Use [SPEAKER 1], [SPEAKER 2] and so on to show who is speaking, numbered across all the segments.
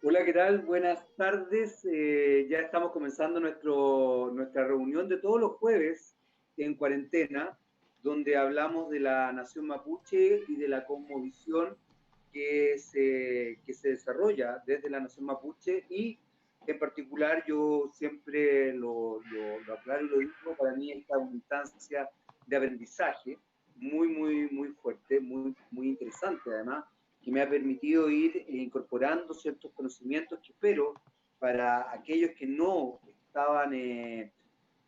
[SPEAKER 1] Hola, ¿qué tal? Buenas tardes. Ya estamos comenzando nuestra reunión de todos los jueves en cuarentena, donde hablamos de la nación mapuche y de la cosmovisión que se desarrolla desde la nación mapuche y en particular yo siempre lo aclaro y lo digo, para mí esta es una instancia de aprendizaje muy fuerte, muy interesante además, que me ha permitido ir incorporando ciertos conocimientos que espero para aquellos que no estaban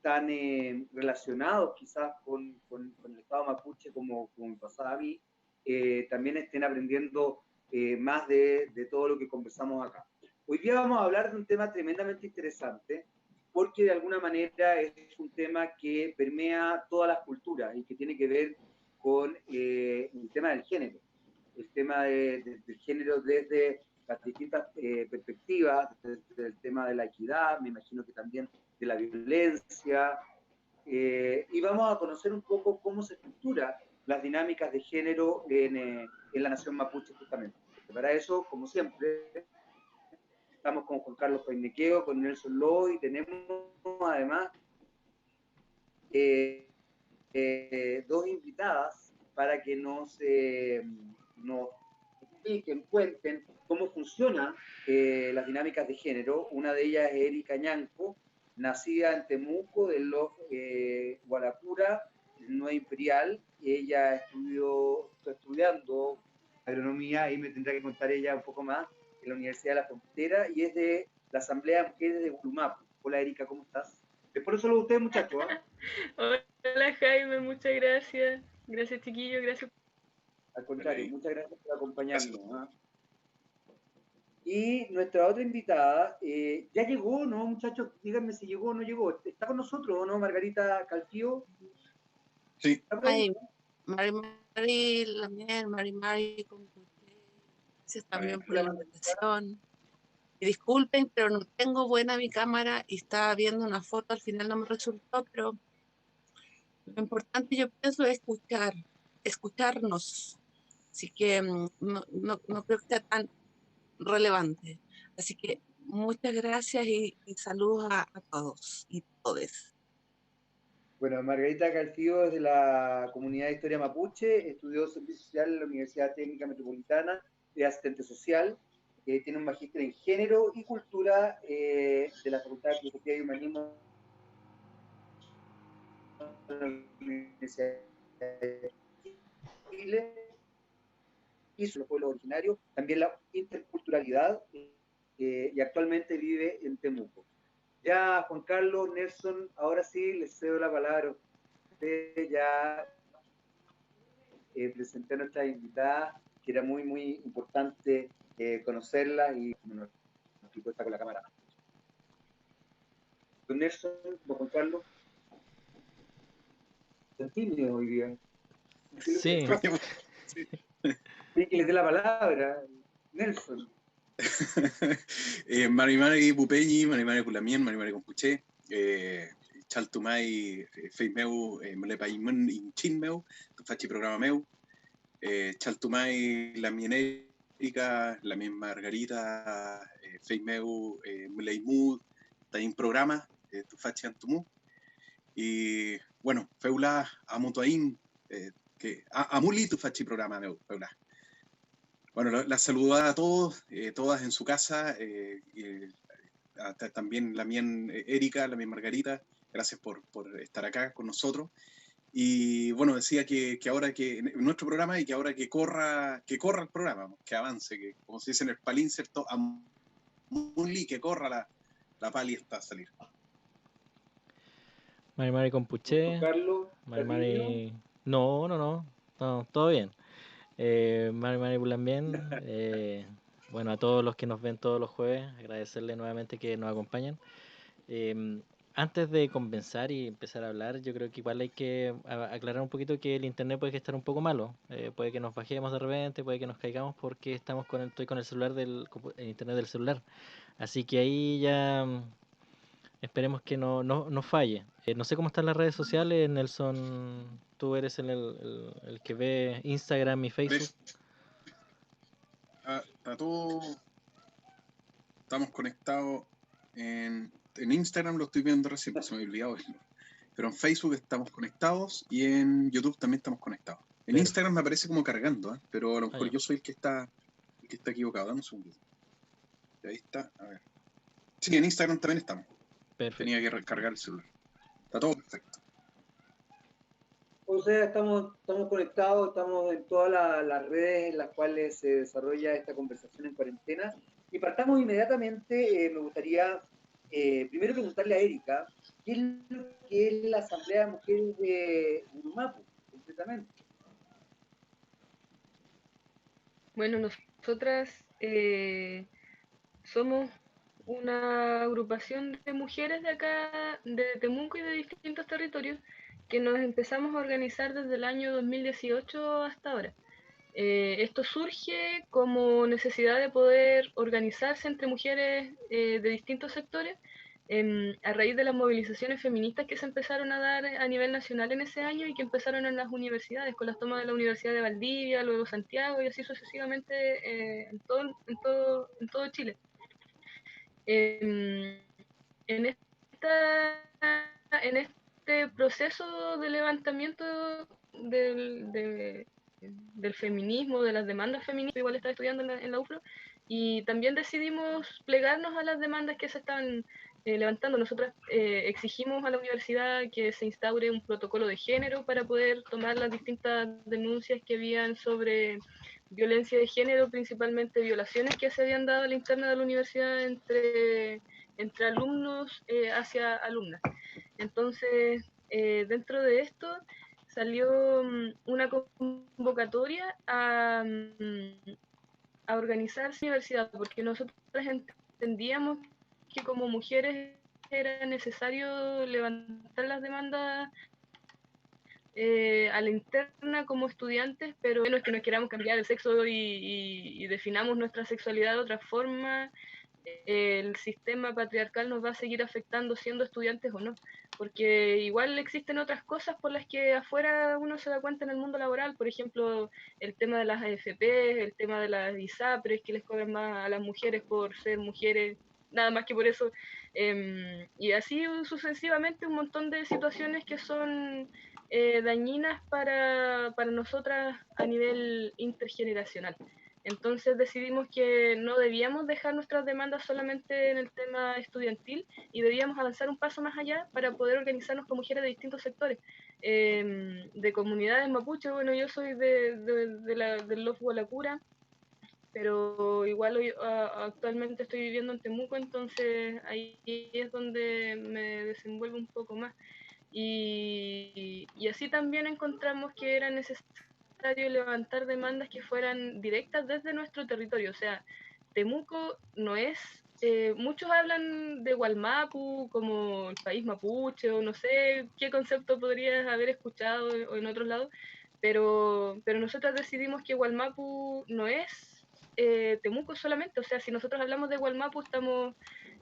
[SPEAKER 1] tan relacionados quizás con el Estado mapuche como me pasaba a mí, también estén aprendiendo más de todo lo que conversamos acá. Hoy día vamos a hablar de un tema tremendamente interesante, porque de alguna manera es un tema que permea todas las culturas y que tiene que ver con el tema del género, el tema del género desde las distintas perspectivas, desde el tema de la equidad, me imagino que también de la violencia, y vamos a conocer un poco cómo se estructura las dinámicas de género en la nación mapuche justamente. Para eso, como siempre, estamos con Juan Carlos Painequeo, con Nelson Loy, y tenemos además eh, dos invitadas para que nos expliquen, cuenten cómo funcionan las dinámicas de género. Una de ellas es Erika Ñanco, nacida en Temuco, de los Guarapura, no imperial. Ella está estudiando agronomía, y me tendrá que contar ella un poco más, en la Universidad de la Frontera, y es de la Asamblea de Mujeres de Gulumapu. Hola Erika, ¿cómo estás? Después no solo ustedes, muchachos, ¿eh?
[SPEAKER 2] Hola Jaime, muchas gracias. Gracias chiquillo, gracias.
[SPEAKER 1] Al
[SPEAKER 3] Hola
[SPEAKER 1] contrario,
[SPEAKER 3] ahí.
[SPEAKER 1] muchas gracias por
[SPEAKER 3] Gracias.
[SPEAKER 1] acompañarnos, ¿eh? Y nuestra otra invitada, ya llegó, ¿no, muchachos? Díganme si llegó o no llegó. ¿Está con nosotros o no, Margarita Calfío?
[SPEAKER 3] Sí,
[SPEAKER 1] ¿Está por ahí?
[SPEAKER 4] Ay, Mari Mari, también, Mari, con gracias
[SPEAKER 3] María
[SPEAKER 4] también por
[SPEAKER 1] Hola,
[SPEAKER 4] la
[SPEAKER 1] Margarita.
[SPEAKER 4] invitación. Y disculpen, pero no tengo buena mi cámara y estaba viendo una foto, al final no me resultó, pero lo importante yo pienso es escucharnos. Así que no creo que sea tan relevante. Así que muchas gracias y saludos a todos y todes.
[SPEAKER 1] Bueno, Margarita Calfío es de la comunidad de Historia Mapuche, estudió Servicio Social en la Universidad Técnica Metropolitana, es asistente social, tiene un magíster en Género y Cultura de la Facultad de Filosofía y Humanismo de la Universidad de Chile, y los pueblos originarios, también la interculturalidad, y actualmente vive en Temuco. Ya, Juan Carlos, Nelson, ahora sí les cedo la palabra a ustedes. Ya presenté a nuestra invitada, que era muy importante conocerla, y como nos explicó, está con la cámara. Don Nelson, don Juan Carlos, están tímidos hoy día. ¿Qué es lo que les
[SPEAKER 5] Sí,
[SPEAKER 1] pasa?
[SPEAKER 3] sí.
[SPEAKER 1] Sí, que les dé la palabra. Nelson.
[SPEAKER 3] Mari Pupeñi, Mari Pulamien, Mari Compuche, Chaltumay, Feimeu, Mlepaimun, Inchinmeu, Tufachi Programa Meu, Chaltumay, la Mienérica, la Mien Margarita, Feimeu, Mleimud, Tain Programa, Tufachi Antumu, y bueno, Feula, Amutuain, que Amuli Tufachi Programa Meu, Feula. Bueno, las saludo a todos, todas en su casa, también la mía Erika, la mía Margarita, gracias por estar acá con nosotros. Y bueno, decía que ahora que en nuestro programa, y que ahora que corra el programa, que avance, que como se dice en el palín, ¿cierto? Amuli, que corra la pali está a salir.
[SPEAKER 5] Mari
[SPEAKER 1] Juan
[SPEAKER 5] Compuché,
[SPEAKER 1] Carlos, ¿está tímido?
[SPEAKER 5] Mari. No, todo bien. Mari Pulambién, bueno, a todos los que nos ven todos los jueves, agradecerle nuevamente que nos acompañen. Eh, Antes de comenzar y empezar a hablar, yo creo que igual hay que aclarar un poquito que el internet puede que estar un poco malo. Puede que nos bajemos de repente, puede que nos caigamos porque estoy con el celular el internet del celular. Así que ahí ya esperemos que no falle. No sé cómo están las redes sociales, Nelson. Tú eres el que ve Instagram y Facebook.
[SPEAKER 3] Está todo estamos conectados en Instagram, lo estoy viendo recién, se me había olvidado verlo. Pero en Facebook estamos conectados y en YouTube también estamos conectados. En
[SPEAKER 5] Perfecto.
[SPEAKER 3] Instagram me aparece como cargando, ¿eh? Pero a lo mejor
[SPEAKER 5] ya.
[SPEAKER 3] yo soy el que está equivocado. Dame un segundito. Ahí está, a ver. Sí, en Instagram también estamos.
[SPEAKER 5] Perfecto.
[SPEAKER 3] Tenía que recargar el celular. Está todo perfecto.
[SPEAKER 1] O sea, estamos conectados, estamos en todas las redes en las cuales se desarrolla esta conversación en cuarentena. Y partamos inmediatamente, me gustaría primero preguntarle a Erika, ¿qué es lo que es la Asamblea de Mujeres de Urumapu, concretamente?
[SPEAKER 2] Bueno, nosotras somos una agrupación de mujeres de acá, de Temuco y de distintos territorios, que nos empezamos a organizar desde el año 2018 hasta ahora. Esto surge como necesidad de poder organizarse entre mujeres de distintos sectores a raíz de las movilizaciones feministas que se empezaron a dar a nivel nacional en ese año y que empezaron en las universidades, con las tomas de la Universidad de Valdivia, luego Santiago y así sucesivamente en todo Chile. En, en este proceso de levantamiento del feminismo, de las demandas feministas, igual estaba estudiando en la UFRO, y también decidimos plegarnos a las demandas que se están levantando. Nosotras exigimos a la universidad que se instaure un protocolo de género para poder tomar las distintas denuncias que habían sobre violencia de género, principalmente violaciones que se habían dado a la interna de la universidad entre alumnos hacia alumnas. Entonces, dentro de esto salió una convocatoria a organizarse en la universidad, porque nosotros entendíamos que como mujeres era necesario levantar las demandas a la interna como estudiantes, pero menos que nos queramos cambiar el sexo y definamos nuestra sexualidad de otra forma, el sistema patriarcal nos va a seguir afectando siendo estudiantes o no, porque igual existen otras cosas por las que afuera uno se da cuenta en el mundo laboral, por ejemplo, el tema de las AFP, el tema de las ISAPRES, que les cobran más a las mujeres por ser mujeres, nada más que por eso, y así sucesivamente un montón de situaciones que son dañinas para nosotras a nivel intergeneracional. Entonces decidimos que no debíamos dejar nuestras demandas solamente en el tema estudiantil y debíamos avanzar un paso más allá para poder organizarnos con mujeres de distintos sectores, de comunidades mapuche. Bueno, yo soy del Lof Gualacura, pero igual hoy, actualmente estoy viviendo en Temuco, entonces ahí es donde me desenvuelvo un poco más. Y así también encontramos que era necesario levantar demandas que fueran directas desde nuestro territorio. O sea, Temuco no es, muchos hablan de Gualmapu como el país mapuche o no sé qué concepto podrías haber escuchado o en otros lados, pero nosotros decidimos que Gualmapu no es Temuco solamente. O sea, si nosotros hablamos de Gualmapu estamos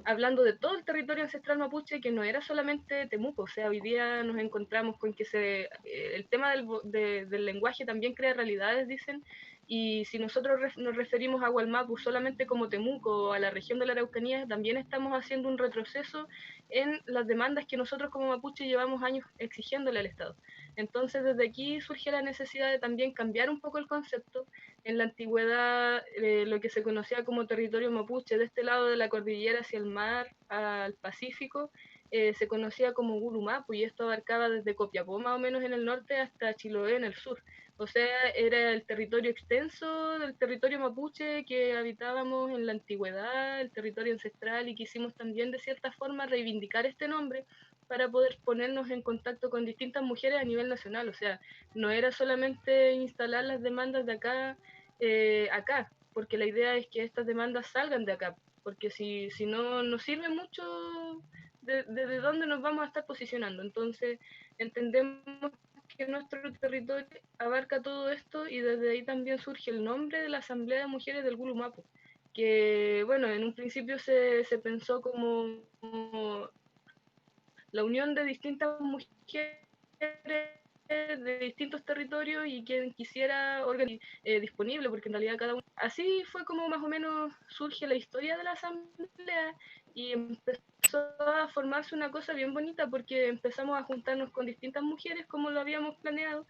[SPEAKER 2] hablando de todo el territorio ancestral mapuche, que no era solamente Temuco. O sea, hoy día nos encontramos con que el tema del lenguaje también crea realidades, dicen, y si nosotros nos referimos a Gualmapu solamente como Temuco o a la región de la Araucanía, también estamos haciendo un retroceso en las demandas que nosotros como mapuche llevamos años exigiéndole al Estado. Entonces, desde aquí surge la necesidad de también cambiar un poco el concepto. En la antigüedad, lo que se conocía como territorio mapuche, de este lado de la cordillera hacia el mar, al Pacífico, se conocía como Gulumapu, y esto abarcaba desde Copiapó más o menos en el norte hasta Chiloé en el sur. O sea, era el territorio extenso del territorio mapuche que habitábamos en la antigüedad, el territorio ancestral, y quisimos también de cierta forma reivindicar este nombre para poder ponernos en contacto con distintas mujeres a nivel nacional. O sea, no era solamente instalar las demandas de acá, porque la idea es que estas demandas salgan de acá, porque si no nos sirve mucho de dónde nos vamos a estar posicionando. Entonces, entendemos que nuestro territorio abarca todo esto y desde ahí también surge el nombre de la Asamblea de Mujeres del Gulumapu, que bueno, en un principio se pensó como la unión de distintas mujeres de distintos territorios y quien quisiera disponible, porque en realidad cada uno... Así fue como más o menos surge la historia de la asamblea y empezó a formarse una cosa bien bonita porque empezamos a juntarnos con distintas mujeres como lo habíamos planeado,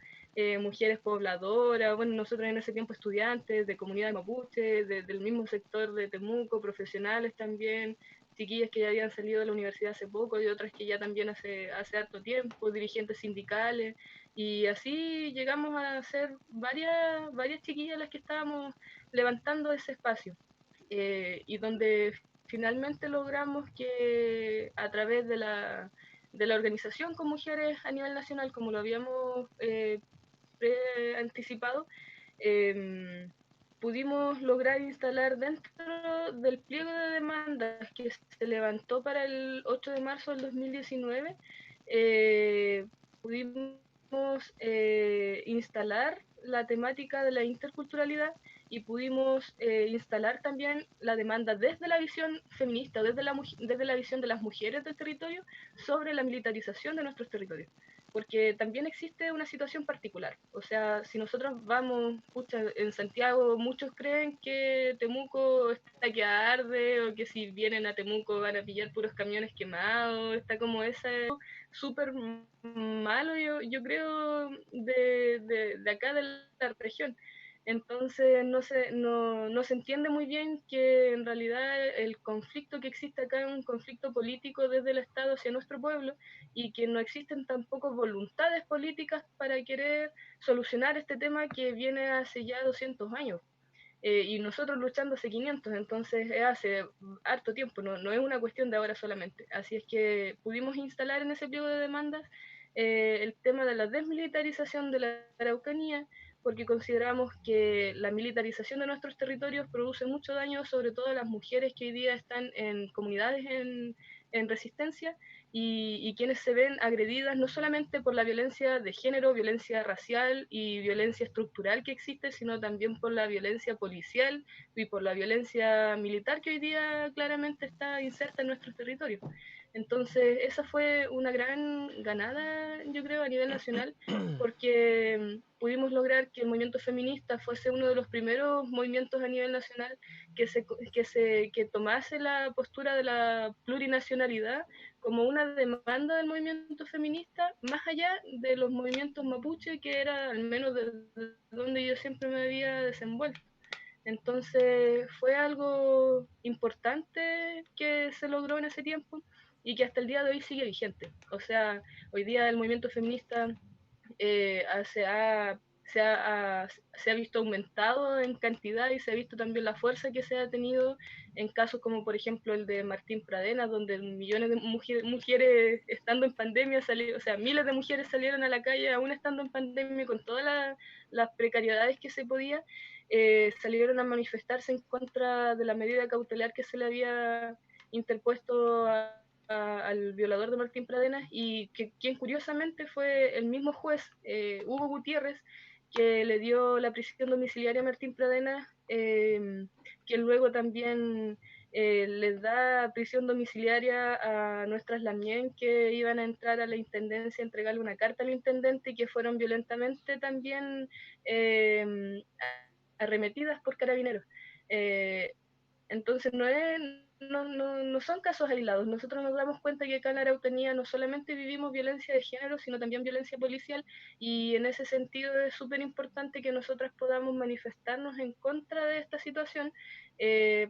[SPEAKER 2] mujeres pobladoras, bueno, nosotros en ese tiempo estudiantes de comunidad mapuche, del mismo sector de Temuco, profesionales también, chiquillas que ya habían salido de la universidad hace poco y otras que ya también hace harto tiempo, dirigentes sindicales, y así llegamos a ser varias chiquillas las que estábamos levantando ese espacio, y donde finalmente logramos que a través de la organización con mujeres a nivel nacional, como lo habíamos anticipado, pudimos lograr instalar dentro del pliego de demandas que se levantó para el 8 de marzo del 2019, pudimos instalar la temática de la interculturalidad y pudimos instalar también la demanda desde la visión feminista, desde la visión de las mujeres del territorio sobre la militarización de nuestros territorios. Porque también existe una situación particular. O sea, si nosotros vamos, pucha, en Santiago muchos creen que Temuco está que arde, o que si vienen a Temuco van a pillar puros camiones quemados, está como ese súper malo, yo creo, de acá de la región. Entonces no se entiende muy bien que en realidad el conflicto que existe acá es un conflicto político desde el Estado hacia nuestro pueblo, y que no existen tampoco voluntades políticas para querer solucionar este tema que viene hace ya 200 años. Y nosotros luchando hace 500, entonces hace harto tiempo, no es una cuestión de ahora solamente. Así es que pudimos instalar en ese pliego de demandas el tema de la desmilitarización de la Araucanía, porque consideramos que la militarización de nuestros territorios produce mucho daño, sobre todo a las mujeres que hoy día están en comunidades en resistencia, y quienes se ven agredidas no solamente por la violencia de género, violencia racial y violencia estructural que existe, sino también por la violencia policial y por la violencia militar que hoy día claramente está inserta en nuestros territorios. Entonces, esa fue una gran ganada, yo creo, a nivel nacional, porque pudimos lograr que el movimiento feminista fuese uno de los primeros movimientos a nivel nacional que tomase la postura de la plurinacionalidad como una demanda del movimiento feminista, más allá de los movimientos mapuche, que era al menos de donde yo siempre me había desenvuelto. Entonces fue algo importante que se logró en ese tiempo y que hasta el día de hoy sigue vigente. O sea, hoy día el movimiento feminista se ha visto aumentado en cantidad, y se ha visto también la fuerza que se ha tenido en casos como por ejemplo el de Martín Pradenas, donde millones de mujeres estando en pandemia, o sea, miles de mujeres salieron a la calle aún estando en pandemia con todas las precariedades que se podía, salieron a manifestarse en contra de la medida cautelar que se le había interpuesto al violador de Martín Pradenas, y quien curiosamente fue el mismo juez, Hugo Gutiérrez, que le dio la prisión domiciliaria a Martín Pradenas, que luego también les da prisión domiciliaria a nuestras Lamien, que iban a entrar a la intendencia a entregarle una carta al intendente, y que fueron violentamente también arremetidas por carabineros. Entonces no son casos aislados. Nosotros nos damos cuenta que acá en la Araucanía no solamente vivimos violencia de género, sino también violencia policial, y en ese sentido es súper importante que nosotras podamos manifestarnos en contra de esta situación,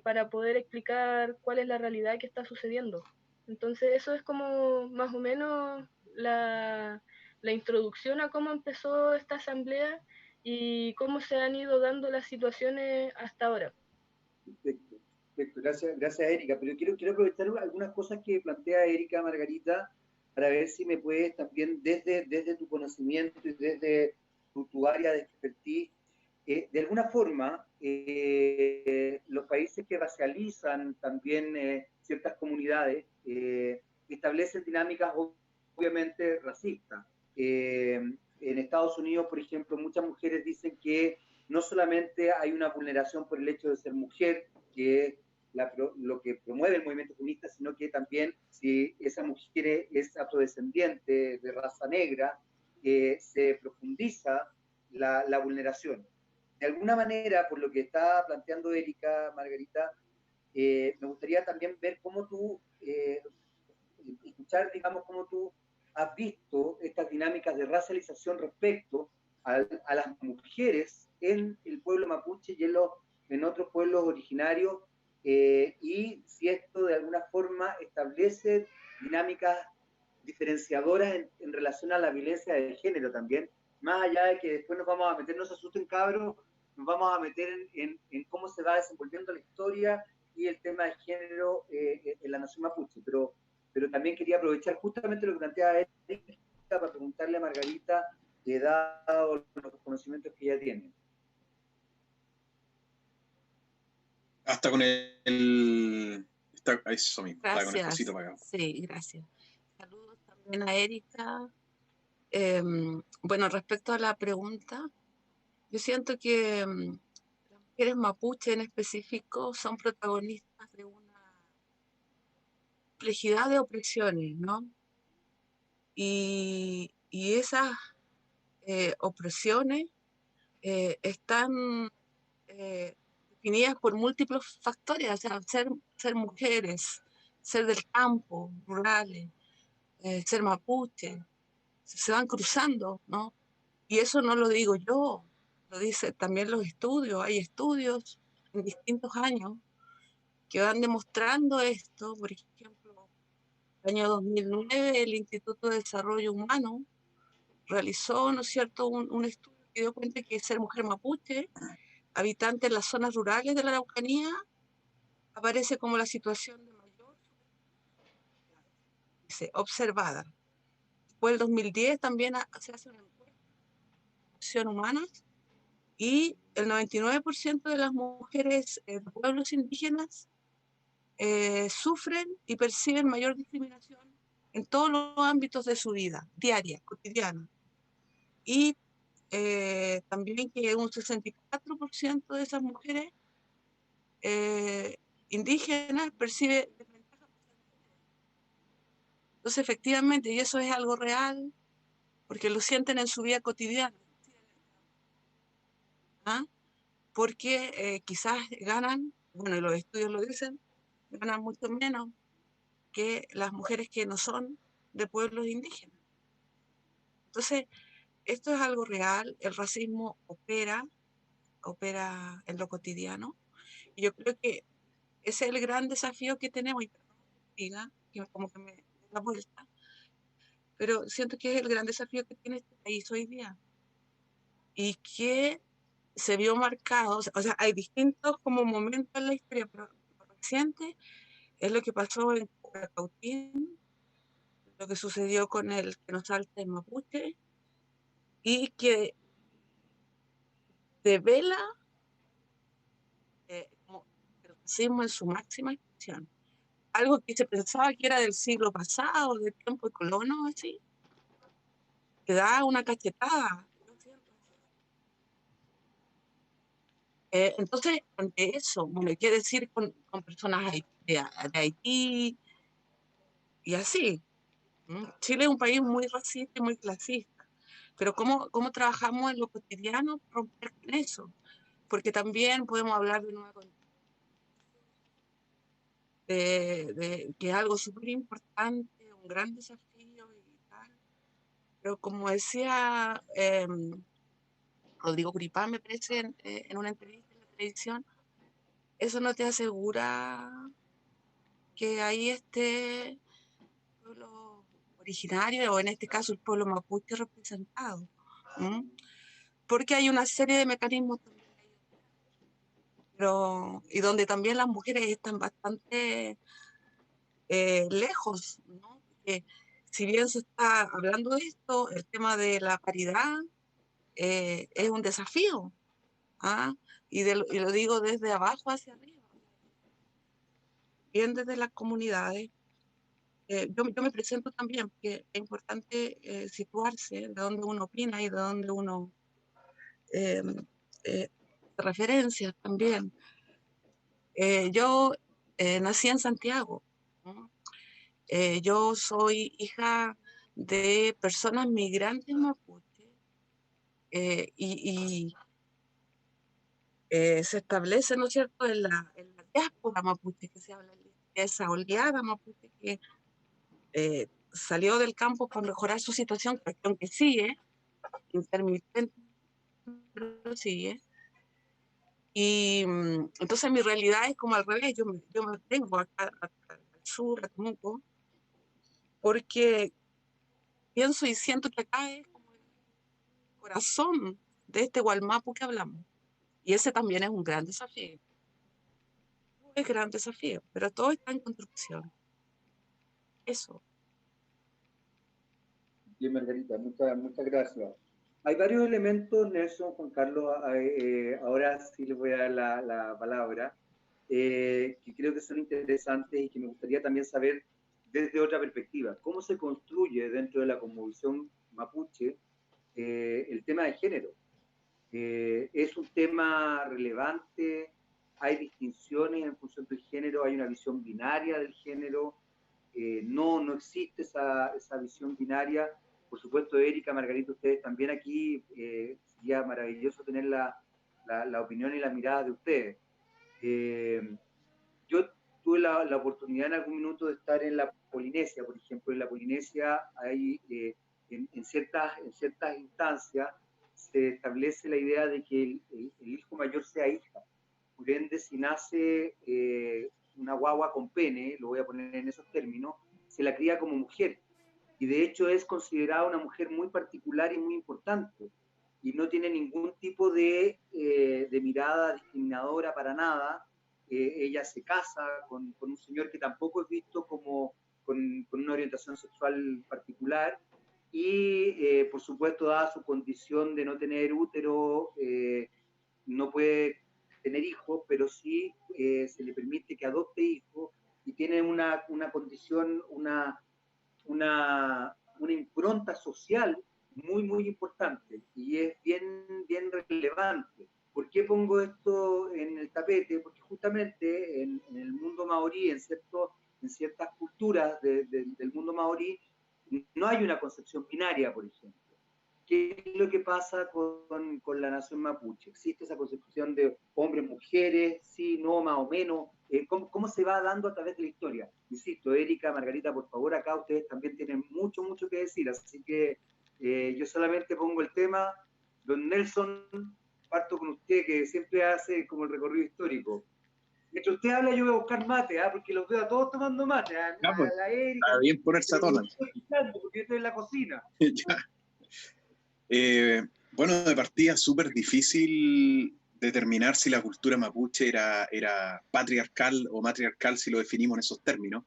[SPEAKER 2] para poder explicar cuál es la realidad que está sucediendo. Entonces eso es como más o menos la introducción a cómo empezó esta asamblea y cómo se han ido dando las situaciones hasta ahora.
[SPEAKER 1] Perfecto, perfecto. Gracias Erika. Pero quiero aprovechar algunas cosas que plantea Erika, Margarita, para ver si me puedes también, desde tu conocimiento y desde tu área de expertise, de alguna forma, los países que racializan también ciertas comunidades establecen dinámicas obviamente racistas. En Estados Unidos, por ejemplo, muchas mujeres dicen que no solamente hay una vulneración por el hecho de ser mujer, que es lo que promueve el movimiento feminista, sino que también si esa mujer es afrodescendiente, de raza negra, se profundiza la vulneración. De alguna manera, por lo que está planteando Erika, Margarita, me gustaría también ver cómo tú, escuchar, digamos, cómo tú has visto estas dinámicas de racialización respecto a las mujeres en el pueblo mapuche y en otros pueblos originarios, y si esto de alguna forma establece dinámicas diferenciadoras en relación a la violencia de género también, más allá de que después nos vamos a meter, no se asusten cabros, nos vamos a meter en cómo se va desenvolviendo la historia y el tema de género en la nación mapuche, pero también quería aprovechar justamente lo que planteaba Erika para preguntarle a Margarita, dado los conocimientos que ella tiene.
[SPEAKER 3] Hasta con eso mismo, está con el cosito apagado.
[SPEAKER 4] Sí, gracias. Saludos también a Erika. Bueno, respecto a la pregunta, yo siento que las mujeres mapuche en específico son protagonistas de una complejidad de opresiones, ¿no? Y esas opresiones están definidas por múltiples factores, o sea, ser mujeres, ser del campo, rurales, ser mapuche, se van cruzando, ¿no? Y eso no lo digo yo, lo dicen también los estudios. Hay estudios en distintos años que van demostrando esto. Por ejemplo, el año 2009 el Instituto de Desarrollo Humano realizó, ¿no es cierto?, un estudio que dio cuenta que ser mujer mapuche, habitante en las zonas rurales de la Araucanía, aparece como la situación de mayor observada. Después del 2010 también se hace una encuesta de acción humanas y el 99% de las mujeres de pueblos indígenas sufren y perciben mayor discriminación en todos los ámbitos de su vida diaria, cotidiana. Y también que un 64% de esas mujeres indígenas percibe desventaja. Entonces, efectivamente, y eso es algo real, porque lo sienten en su vida cotidiana. ¿Ah? Porque quizás ganan, bueno, los estudios lo dicen, ganan mucho menos que las mujeres que no son de pueblos indígenas. Entonces, esto es algo real, el racismo opera en lo cotidiano, y yo creo que ese es el gran desafío que tenemos, y perdón que diga, que como que me da vuelta, pero siento que es el gran desafío que tiene este país hoy día, y que se vio marcado, o sea, hay distintos como momentos en la historia, pero lo reciente es lo que pasó en Cautín, lo que sucedió con el que nos salta en Mapuche, y que devela como el racismo en su máxima expresión. Algo que se pensaba que era del siglo pasado, del tiempo de colonos, así, que da una cachetada. Entonces, ante eso, bueno, hay que decir con personas de Haití y así. Chile es un país muy racista y muy clasista, pero ¿cómo trabajamos en lo cotidiano para romper con eso? Porque también podemos hablar de que es algo súper importante, un gran desafío y tal, pero como decía Rodrigo Curipá, me parece, en una entrevista en la televisión, eso no te asegura que ahí esté el pueblo originario, o en este caso el pueblo mapuche representado, porque hay una serie de mecanismos también ahí, y donde también las mujeres están bastante lejos, ¿no? Porque si bien se está hablando de esto, el tema de la paridad es un desafío, ¿ah? Y lo digo desde abajo hacia arriba, bien desde las comunidades. Yo me presento también, porque es importante situarse de dónde uno opina y de dónde uno referencias también. Yo nací en Santiago, ¿no? Yo soy hija de personas migrantes mapuche, se establece, ¿no es cierto?, en la diáspora mapuche, que se habla de esa oleada mapuche que salió del campo para mejorar su situación, cuestión que sigue, intermitente, pero sigue. Y entonces mi realidad es como al revés, yo me vengo acá al sur, a Temuco, porque pienso y siento que acá es como el corazón de este Gualmapu que hablamos. Y ese también es un gran desafío. Es gran desafío, pero todo está en construcción. Eso.
[SPEAKER 1] Bien, Margarita, muchas gracias. Hay varios elementos, Nelson, Juan Carlos, ahora sí les voy a dar la palabra, que creo que son interesantes y que me gustaría también saber desde otra perspectiva. ¿Cómo se construye dentro de la cosmovisión mapuche el tema de género? ¿Es un tema relevante? ¿Hay distinciones en función del género? ¿Hay una visión binaria del género? No existe esa visión binaria. Por supuesto, Erika, Margarita, ustedes también aquí, sería maravilloso tener la opinión y la mirada de ustedes. Yo tuve la oportunidad en algún minuto de estar en la Polinesia, por ejemplo. En la Polinesia hay, en ciertas instancias, se establece la idea de que el hijo mayor sea hija. Por ende, si nace una guagua con pene, lo voy a poner en esos términos, se la cría como mujer. Y de hecho es considerada una mujer muy particular y muy importante. Y no tiene ningún tipo de mirada discriminadora para nada. Ella se casa con un señor que tampoco es visto como con una orientación sexual particular. Y por supuesto, dada su condición de no tener útero, no puede tener hijos, pero sí se le permite que adopte hijos y tiene una condición, una impronta social muy importante y es bien relevante. ¿Por qué pongo esto en el tapete? Porque justamente en el mundo maorí, en ciertas culturas del mundo maorí, no hay una concepción binaria, por ejemplo. ¿Qué es lo que pasa con la nación mapuche? ¿Existe esa concepción de hombres, mujeres, sí, no, más o menos? ¿Cómo se va dando a través de la historia? Insisto, Erika, Margarita, por favor, acá ustedes también tienen mucho que decir, así que yo solamente pongo el tema. Don Nelson, parto con usted, que siempre hace como el recorrido histórico. Mientras usted habla, yo voy a buscar mate, porque los veo a todos tomando mate.
[SPEAKER 3] Pues,
[SPEAKER 1] La Erika,
[SPEAKER 3] está bien ponerse a tono.
[SPEAKER 1] Porque yo estoy en la cocina.
[SPEAKER 3] Bueno, de partida es súper difícil determinar si la cultura mapuche era patriarcal o matriarcal, si lo definimos en esos términos,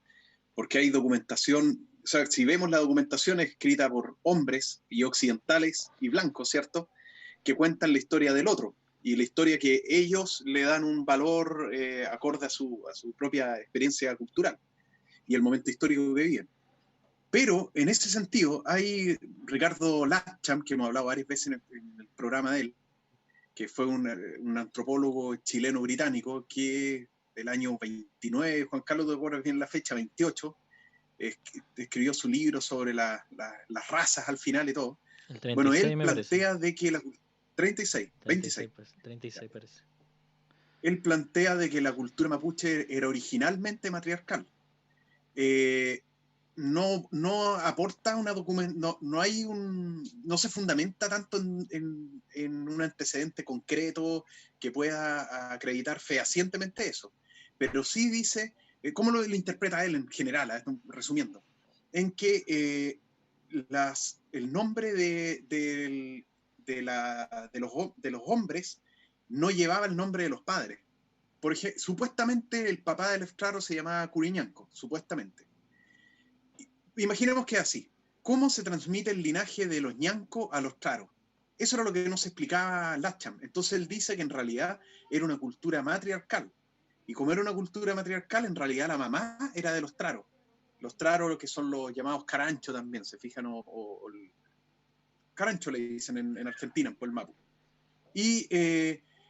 [SPEAKER 3] porque hay documentación, o sea, si vemos la documentación escrita por hombres y occidentales y blancos, ¿cierto?, que cuentan la historia del otro, y la historia que ellos le dan un valor acorde a su propia experiencia cultural y el momento histórico que viven. Pero en ese sentido, hay Ricardo Lacham, que hemos hablado varias veces en el programa de él, que fue un antropólogo chileno-británico que del año 29, Juan Carlos, te acuerdas bien la fecha, 28, escribió su libro sobre las razas al final y todo.
[SPEAKER 5] El 36,
[SPEAKER 3] bueno, él
[SPEAKER 5] me
[SPEAKER 3] plantea
[SPEAKER 5] parece.
[SPEAKER 3] de que la 36
[SPEAKER 5] parece.
[SPEAKER 3] Él plantea de que la cultura mapuche era originalmente matriarcal. No aporta una documentación, no se fundamenta tanto en un antecedente concreto que pueda acreditar fehacientemente eso, pero sí dice, ¿cómo lo interpreta él en general? Resumiendo, en que el nombre de los hombres no llevaba el nombre de los padres. Por ejemplo, supuestamente el papá del Estraro se llamaba Curiñanco, supuestamente. Imaginemos que es así. ¿Cómo se transmite el linaje de los ñancos a los traros? Eso era lo que nos explicaba Lacham. Entonces él dice que en realidad era una cultura matriarcal. Y como era una cultura matriarcal, en realidad la mamá era de los traros. Los traros, que son los llamados carancho también, se fijan, carancho le dicen en Argentina, en Puelmapu.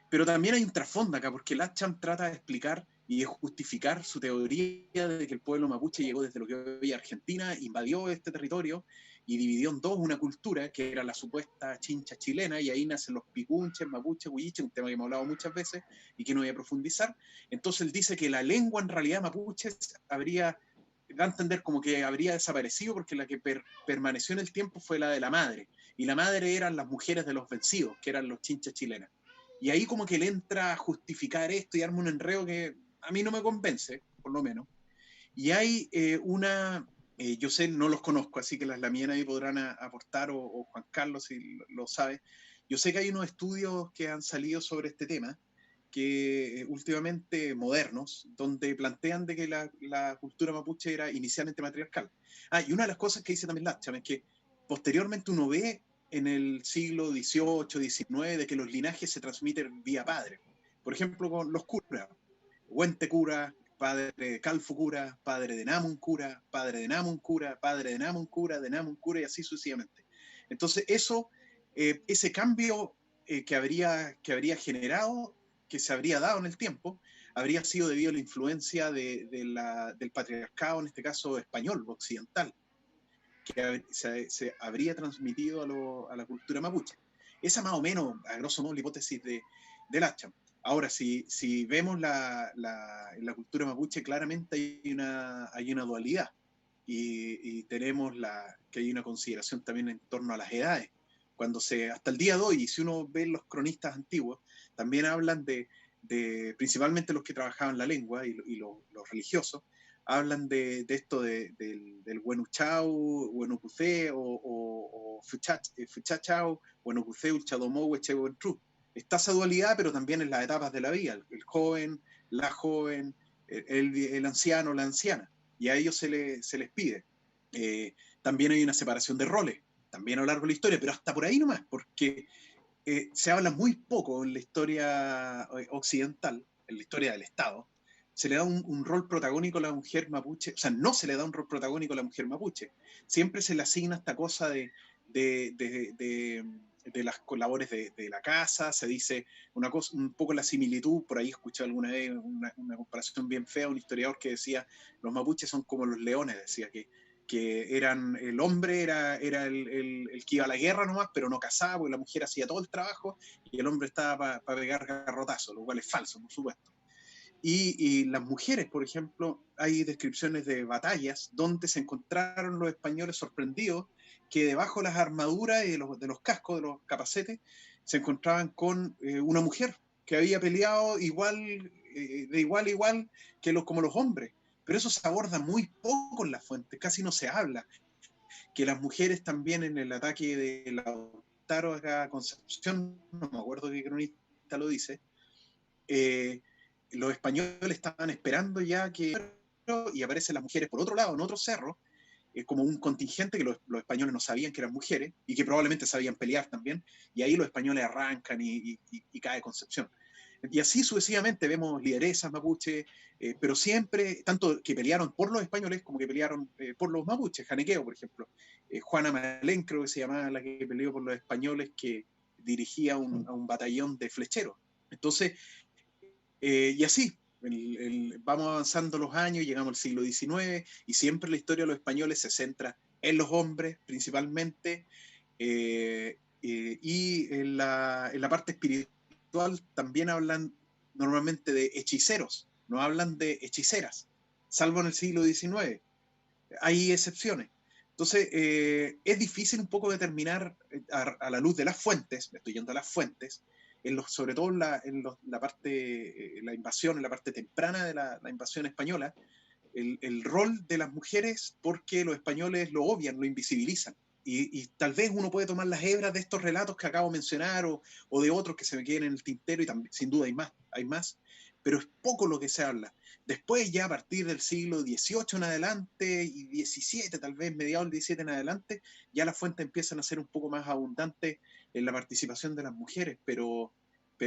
[SPEAKER 3] Pero también hay un trasfondo acá, porque Lacham trata de explicar y de justificar su teoría de que el pueblo mapuche llegó desde lo que hoy es Argentina, invadió este territorio y dividió en dos una cultura que era la supuesta chincha chilena, y ahí nacen los picunches, mapuches, huilliches, un tema que hemos hablado muchas veces y que no voy a profundizar. Entonces él dice que la lengua en realidad mapuche da a entender como que habría desaparecido, porque la que permaneció en el tiempo fue la de la madre, y la madre eran las mujeres de los vencidos, que eran los chinchas chilenas. Y ahí como que él entra a justificar esto y arma un enredo que a mí no me convence, por lo menos. Y hay yo sé, no los conozco, así que las lamienas ahí podrán aportar, o Juan Carlos si lo sabe. Yo sé que hay unos estudios que han salido sobre este tema, que últimamente modernos, donde plantean de que la cultura mapuche era inicialmente matriarcal. Y una de las cosas que dice también Latcham es que posteriormente uno ve en el siglo XVIII, XIX, de que los linajes se transmiten vía padre. Por ejemplo, con los curas. Huente cura, padre de Calfo cura, padre de Namun cura, padre de Namun cura, padre de Namun cura, de Namun cura, y así sucesivamente. Entonces ese cambio que habría generado, que se habría dado en el tiempo, habría sido debido a la influencia del patriarcado, en este caso español, occidental, que se habría transmitido a la cultura mapuche. Esa más o menos, a grosso modo, la hipótesis de Latcham. Ahora, si vemos en la cultura mapuche, claramente hay una dualidad, y tenemos que hay una consideración también en torno a las edades. Hasta el día de hoy, y si uno ve los cronistas antiguos, también hablan principalmente los que trabajaban la lengua y los religiosos, hablan de esto del Huenuchau, Huenucucé, o Fuchachau, Huenucucé, Ulchadomó, Huechehuentru. Está esa dualidad, pero también en las etapas de la vida, el joven, la joven, el anciano, la anciana, y a ellos se les pide. También hay una separación de roles, también a lo largo de la historia, pero hasta por ahí nomás, porque se habla muy poco en la historia occidental, en la historia del Estado. Se le da un rol protagónico a la mujer mapuche, o sea, no se le da un rol protagónico a la mujer mapuche. Siempre se le asigna esta cosa de las labores de la casa. Se dice un poco la similitud, por ahí escuché alguna vez una comparación bien fea, un historiador que decía, los mapuches son como los leones, decía que el hombre era el que iba a la guerra nomás, pero no cazaba, porque la mujer hacía todo el trabajo y el hombre estaba para pegar garrotazos, lo cual es falso, por supuesto. Y las mujeres, por ejemplo, hay descripciones de batallas donde se encontraron los españoles sorprendidos que debajo de las armaduras y de los cascos, de los capacetes, se encontraban con una mujer que había peleado de igual a igual como los hombres. Pero eso se aborda muy poco en las fuentes, casi no se habla. Que las mujeres también en el ataque de Lautaro a Concepción, no me acuerdo qué cronista lo dice, los españoles estaban esperando ya y aparecen las mujeres por otro lado, en otro cerro, como un contingente que los españoles no sabían que eran mujeres y que probablemente sabían pelear también, y ahí los españoles arrancan y cae Concepción. Y así sucesivamente vemos lideresas mapuche, pero siempre, tanto que pelearon por los españoles como que pelearon por los mapuches. Janequeo, por ejemplo. Juana Malén, creo que se llamaba la que peleó por los españoles, que dirigía a un batallón de flecheros. Entonces, y así, vamos avanzando los años, llegamos al siglo XIX, y siempre la historia de los españoles se centra en los hombres principalmente, y en la parte espiritual también hablan normalmente de hechiceros, no hablan de hechiceras, salvo en el siglo XIX. Hay excepciones. Entonces, es difícil un poco determinar a la luz de las fuentes, me estoy yendo a las fuentes, sobre todo en la parte, la invasión, en la parte temprana de la invasión española, el rol de las mujeres, porque los españoles lo obvian, lo invisibilizan. Y tal vez uno puede tomar las hebras de estos relatos que acabo de mencionar, o de otros que se me queden en el tintero, y también, sin duda hay más, pero es poco lo que se habla. Después, ya a partir del siglo XVIII en adelante, y XVII, tal vez mediados del XVII en adelante, ya las fuentes empiezan a ser un poco más abundantes en la participación de las mujeres, pero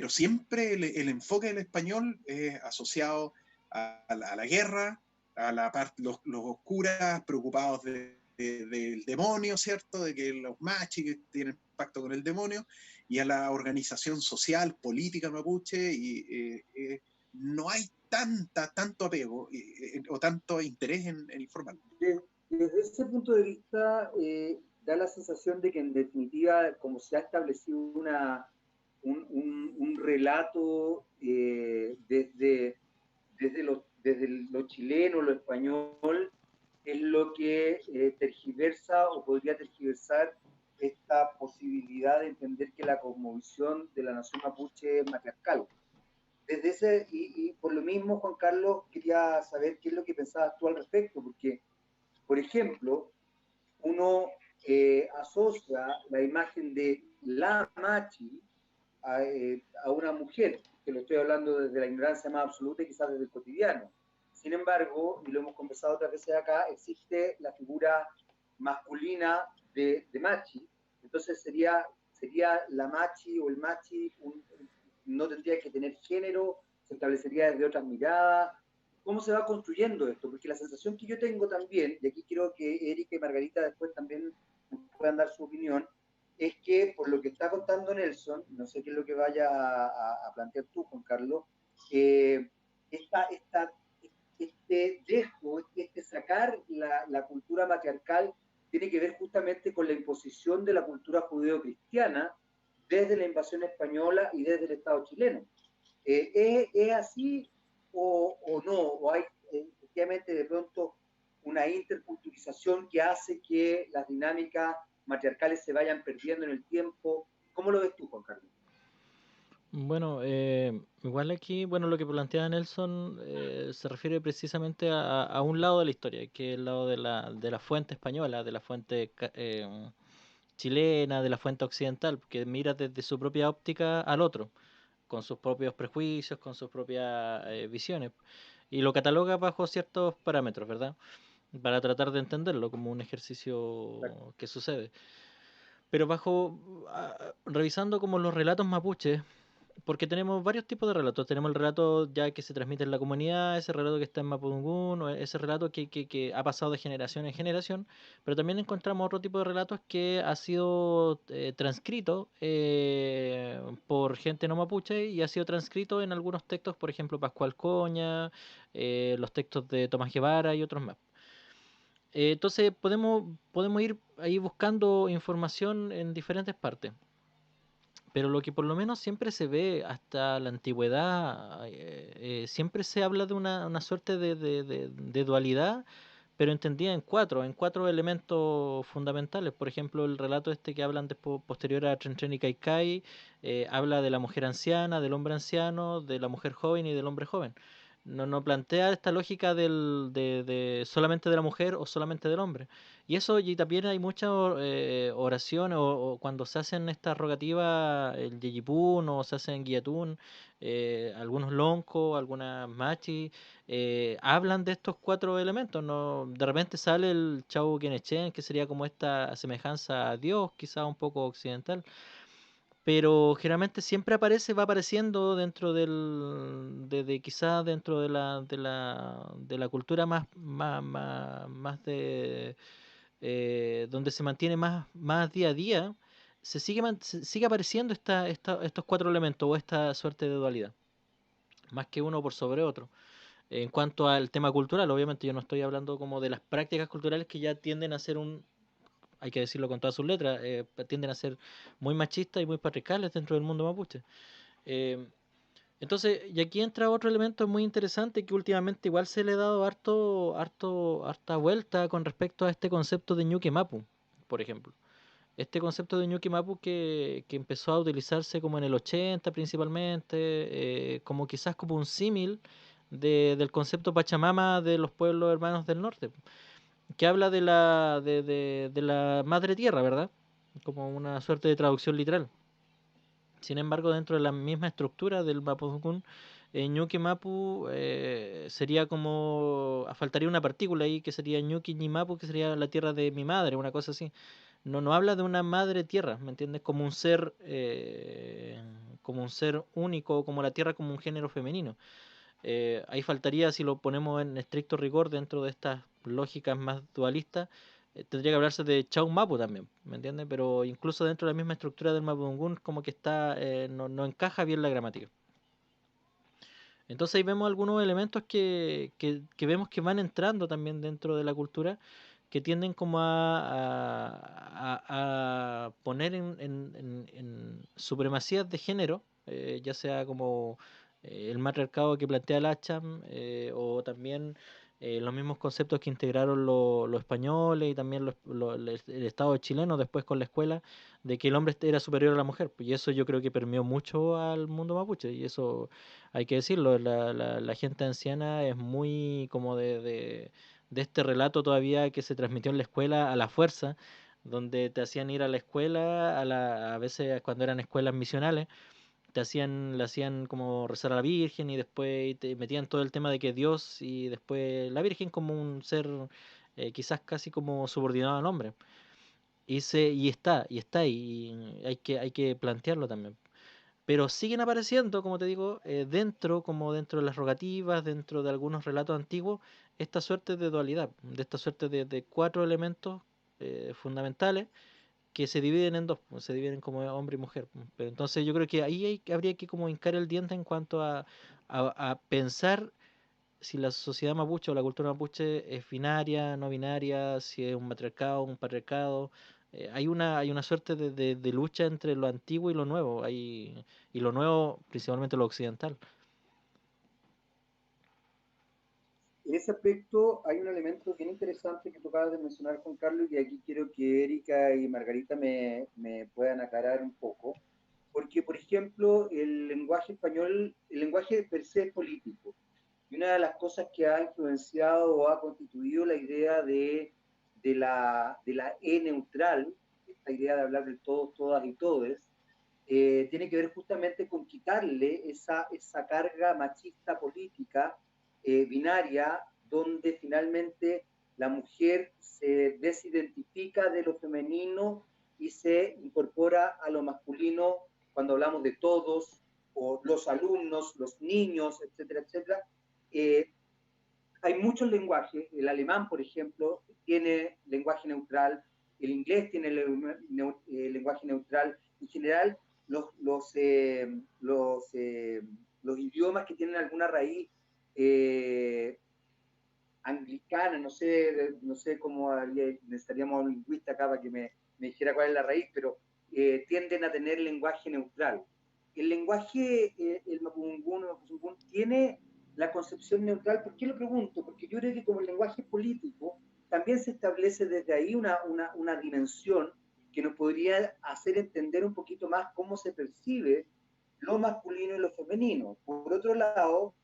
[SPEAKER 3] siempre el enfoque del español es asociado a la guerra, a la parte, los curas preocupados del demonio, ¿cierto? De que los machis que tienen pacto con el demonio, y a la organización social, política mapuche, y no hay tanto apego o tanto interés en informar.
[SPEAKER 1] Desde ese punto de vista, da la sensación de que en definitiva, como se ha establecido un relato desde lo chileno, lo español, es lo que tergiversa o podría tergiversar esta posibilidad de entender que la cosmovisión de la nación mapuche es matriarcal. Desde ese, y por lo mismo, Juan Carlos, quería saber qué es lo que pensabas tú al respecto, porque, por ejemplo, uno asocia la imagen de la machi a una mujer, que lo estoy hablando desde la ignorancia más absoluta y quizás desde el cotidiano. Sin embargo, y lo hemos conversado otras veces acá, existe la figura masculina de machi, entonces sería la machi o el machi, no tendría que tener género, se establecería desde otras miradas. ¿Cómo se va construyendo esto? Porque la sensación que yo tengo también, y aquí quiero que Erika y Margarita después también puedan dar su opinión, es que por lo que está contando Nelson, no sé qué es lo que vaya a plantear tú, Juan Carlos, este dejo, este sacar la cultura matriarcal tiene que ver justamente con la imposición de la cultura judeo-cristiana desde la invasión española y desde el Estado chileno. ¿Es así o no? ¿O hay efectivamente de pronto una interculturización que hace que las dinámicas matriarcales se vayan perdiendo en el tiempo? ¿Cómo lo ves tú, Juan Carlos?
[SPEAKER 5] Bueno, igual aquí, bueno, lo que plantea Nelson se refiere precisamente a un lado de la historia, que es el lado de la fuente española, de la fuente chilena, de la fuente occidental, que mira desde su propia óptica al otro, con sus propios prejuicios, con sus propias visiones, y lo cataloga bajo ciertos parámetros, ¿verdad? Para tratar de entenderlo como un ejercicio que sucede. Pero revisando como los relatos mapuches, porque tenemos varios tipos de relatos. Tenemos el relato ya que se transmite en la comunidad, ese relato que está en Mapudungún, o ese relato que ha pasado de generación en generación, pero también encontramos otro tipo de relatos que ha sido transcrito por gente no mapuche y ha sido transcrito en algunos textos, por ejemplo, Pascual Coña, los textos de Tomás Guevara y otros más. Entonces podemos ir ahí buscando información en diferentes partes. Pero lo que por lo menos siempre se ve hasta la antigüedad, siempre se habla de una suerte de dualidad, pero entendida en cuatro elementos fundamentales. Por ejemplo, el relato este que hablan después, posterior a Tren Tren y Kaikai, habla de la mujer anciana, del hombre anciano, de la mujer joven y del hombre joven. No plantea esta lógica de solamente de la mujer o solamente del hombre. Y eso, y también hay muchas oraciones, o cuando se hacen estas rogativas, el Yeyipún, o se hacen Guillatún, algunos loncos, algunas machis, hablan de estos cuatro elementos, ¿no? De repente sale el Chau Quenechen, que sería como esta semejanza a Dios, quizá un poco occidental, pero generalmente siempre aparece, va apareciendo dentro quizás dentro de la cultura más donde se mantiene más día a día, sigue apareciendo estos cuatro elementos o esta suerte de dualidad, más que uno por sobre otro. En cuanto al tema cultural, obviamente yo no estoy hablando como de las prácticas culturales que ya tienden a ser hay que decirlo con todas sus letras, tienden a ser muy machistas y muy patriarcales dentro del mundo mapuche. Eh, entonces, y aquí entra otro elemento muy interesante que últimamente igual se le ha dado harta vuelta con respecto a este concepto de Ñuque Mapu, por ejemplo. Este concepto de Ñuque Mapu que empezó a utilizarse como en el 80 principalmente, como quizás como un símil del concepto Pachamama de los pueblos hermanos del norte, que habla de la madre tierra, ¿verdad? Como una suerte de traducción literal. Sin embargo, dentro de la misma estructura del Mapudungun, Ñuque Mapu sería como. Faltaría una partícula ahí que sería Ñuque ni Mapu, que sería la tierra de mi madre, una cosa así. No habla de una madre tierra, ¿me entiendes? Como un ser único, como la tierra como un género femenino. Ahí faltaría, si lo ponemos en estricto rigor dentro de estas lógicas más dualistas, tendría que hablarse de Chau Mapu también, ¿me entiendes? Pero incluso dentro de la misma estructura del Mapudungun como que no encaja bien la gramática. Entonces ahí vemos algunos elementos que vemos que van entrando también dentro de la cultura, que tienden como a poner en supremacías de género, ya sea como el matriarcado que plantea el Acham, o también los mismos conceptos que integraron los españoles y también el Estado chileno después con la escuela, de que el hombre era superior a la mujer. Y eso yo creo que permeó mucho al mundo mapuche, y eso hay que decirlo. La gente anciana es muy como de este relato todavía que se transmitió en la escuela a la fuerza, donde te hacían ir a la escuela, a veces cuando eran escuelas misionales, le hacían como rezar a la Virgen, y después te metían todo el tema de que Dios y después la Virgen como un ser quizás casi como subordinado al hombre. Y está ahí, y hay que plantearlo también. Pero siguen apareciendo, como te digo, dentro de las rogativas, dentro de algunos relatos antiguos, esta suerte de dualidad, de esta suerte de cuatro elementos fundamentales que se dividen en dos, pues, se dividen como hombre y mujer. Pero entonces yo creo que ahí habría que como hincar el diente en cuanto a pensar si la sociedad mapuche o la cultura mapuche es binaria, no binaria, si es un matriarcado, un patriarcado. Hay una suerte de lucha entre lo antiguo y lo nuevo, y lo nuevo principalmente lo occidental.
[SPEAKER 1] En ese aspecto hay un elemento bien interesante que tú acabas de mencionar, Juan Carlos, y aquí quiero que Erika y Margarita me puedan aclarar un poco, porque, por ejemplo, el lenguaje español, el lenguaje per se es político, y una de las cosas que ha influenciado o ha constituido la idea de la E neutral, esta idea de hablar de todos, todas y todes, tiene que ver justamente con quitarle esa carga machista política binaria, donde finalmente la mujer se desidentifica de lo femenino y se incorpora a lo masculino cuando hablamos de todos, o los alumnos, los niños, etcétera, etcétera. Eh, Hay muchos lenguajes, el alemán, por ejemplo, tiene lenguaje neutral, el inglés tiene lenguaje neutral, en general los idiomas que tienen alguna raíz eh, anglicana, no sé cómo necesitaríamos a un lingüista acá para que me dijera cuál es la raíz, pero tienden a tener lenguaje neutral. El lenguaje, el mapudungún tiene la concepción neutral. ¿Por qué lo pregunto? Porque yo creo que como el lenguaje político también se establece desde ahí una dimensión que nos podría hacer entender un poquito más cómo se percibe lo masculino y lo femenino. Por otro lado,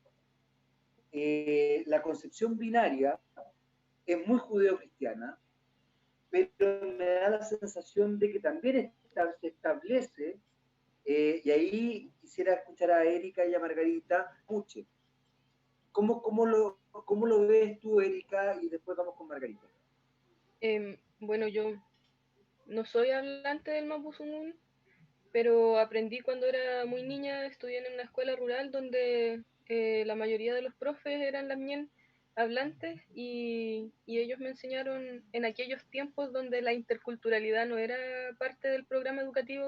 [SPEAKER 1] la concepción binaria es muy judeocristiana, pero me da la sensación de que también se establece, y ahí quisiera escuchar a Erika y a Margarita, escuche. ¿Cómo lo ves tú, Erika? Y después vamos con Margarita.
[SPEAKER 2] Bueno, yo no soy hablante del mapuzungún, pero aprendí cuando era muy niña. Estudié en una escuela rural donde la mayoría de los profes eran también hablantes, y ellos me enseñaron en aquellos tiempos donde la interculturalidad no era parte del programa educativo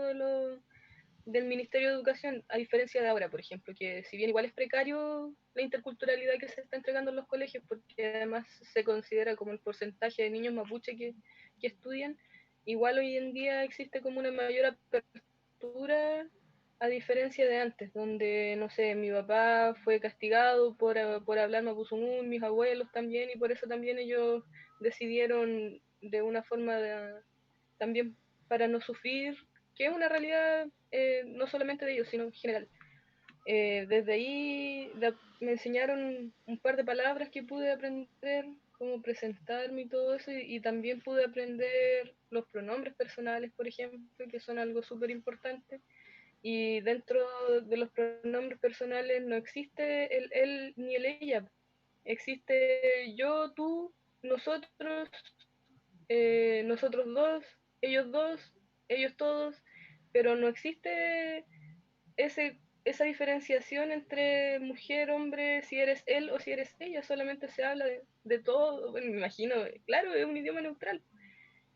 [SPEAKER 2] del Ministerio de Educación, a diferencia de ahora, por ejemplo, que si bien igual es precario la interculturalidad que se está entregando en los colegios, porque además se considera como el porcentaje de niños mapuche que estudian, igual hoy en día existe como una mayor apertura, a diferencia de antes, donde, no sé, mi papá fue castigado por hablar mapuzungún, mis abuelos también, y por eso también ellos decidieron de una forma también para no sufrir, que es una realidad no solamente de ellos, sino en general. Desde ahí me enseñaron un par de palabras que pude aprender, cómo presentarme y todo eso, y también pude aprender los pronombres personales, por ejemplo, que son algo súper importante. Y dentro de los pronombres personales no existe el él ni el ella, existe yo, tú, nosotros, nosotros dos, ellos todos, pero no existe esa diferenciación entre mujer, hombre, si eres él o si eres ella. Solamente se habla de todo. Bueno, me imagino, claro, es un idioma neutral.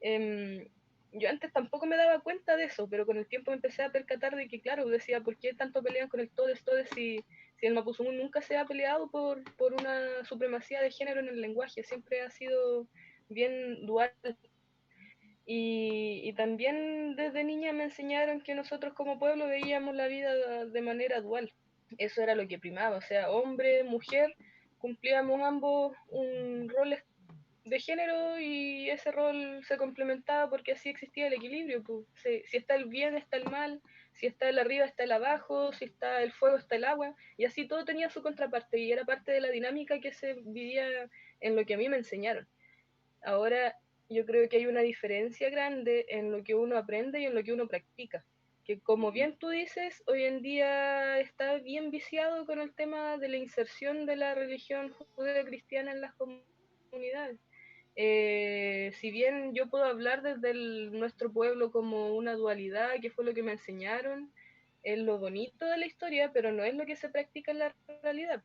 [SPEAKER 2] Em, yo antes tampoco me daba cuenta de eso, pero con el tiempo me empecé a percatar de que, claro, decía, ¿por qué tanto pelean con el todes, todes, si el mapuzungún nunca se ha peleado por una supremacía de género en el lenguaje? Siempre ha sido bien dual. Y también desde niña me enseñaron que nosotros como pueblo veíamos la vida de manera dual. Eso era lo que primaba, o sea, hombre, mujer, cumplíamos ambos un rol de género y ese rol se complementaba porque así existía el equilibrio. Pues. Si está el bien, está el mal, si está el arriba, está el abajo, si está el fuego, está el agua, y así todo tenía su contraparte y era parte de la dinámica que se vivía en lo que a mí me enseñaron. Ahora yo creo que hay una diferencia grande en lo que uno aprende y en lo que uno practica. Que como bien tú dices, hoy en día está bien viciado con el tema de la inserción de la religión judeo-cristiana en las comunidades. Si bien yo puedo hablar desde nuestro pueblo como una dualidad, que fue lo que me enseñaron, es lo bonito de la historia, pero no es lo que se practica en la realidad.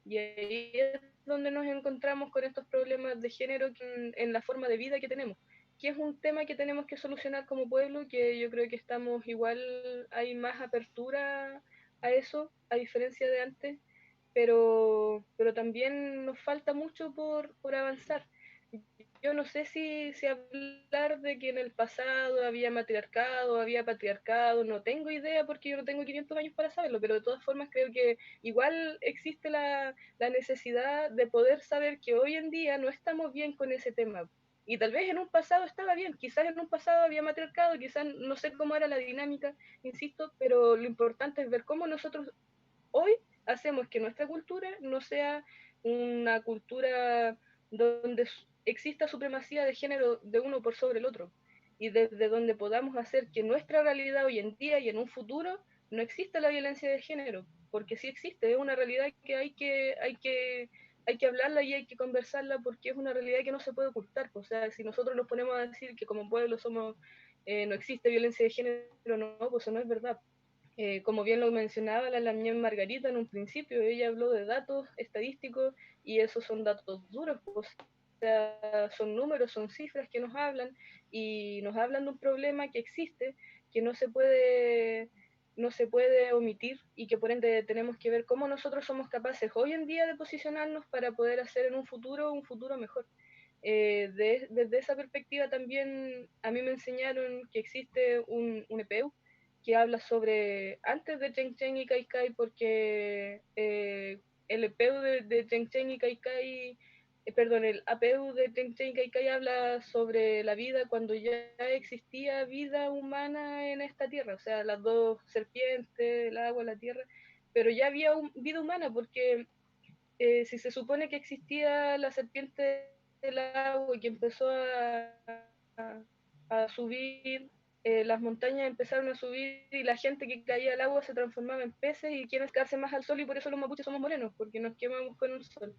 [SPEAKER 2] Y ahí es donde nos encontramos con estos problemas de género en la forma de vida que tenemos, que es un tema que tenemos que solucionar como pueblo, que yo creo que estamos igual, hay más apertura a eso, a diferencia de antes, pero también nos falta mucho por avanzar. Yo no sé si hablar de que en el pasado había matriarcado, había patriarcado, no tengo idea porque yo no tengo 500 años para saberlo, pero de todas formas creo que igual existe la necesidad de poder saber que hoy en día no estamos bien con ese tema. Y tal vez en un pasado estaba bien, quizás en un pasado había matriarcado, quizás no sé cómo era la dinámica, insisto, pero lo importante es ver cómo nosotros hoy hacemos que nuestra cultura no sea una cultura donde exista supremacía de género de uno por sobre el otro y desde donde podamos hacer que nuestra realidad hoy en día y en un futuro no exista la violencia de género, porque sí existe, es una realidad que hay que hablarla y hay que conversarla porque es una realidad que no se puede ocultar. O sea, si nosotros nos ponemos a decir que como pueblo somos, no existe violencia de género, no, pues eso no es verdad. Como bien lo mencionaba la Lamien Margarita en un principio, ella habló de datos estadísticos y esos son datos duros, o sea, son números, son cifras que nos hablan y nos hablan de un problema que existe, que no se puede omitir y que por ende tenemos que ver cómo nosotros somos capaces hoy en día de posicionarnos para poder hacer en un futuro mejor. Desde esa perspectiva también a mí me enseñaron que existe un EPEU que habla sobre antes de Chen Chen y Kai Kai, porque el EPEU de Chen Chen y Kai Kai, perdón, el APEU de Chen Chen y Kai Kai habla sobre la vida cuando ya existía vida humana en esta tierra, o sea, las dos serpientes, el agua, la tierra, pero ya había vida humana, porque si se supone que existía la serpiente del agua y que empezó a subir, las montañas empezaron a subir y la gente que caía al agua se transformaba en peces y quieren quedarse más al sol y por eso los mapuches somos morenos, porque nos quemamos con el sol.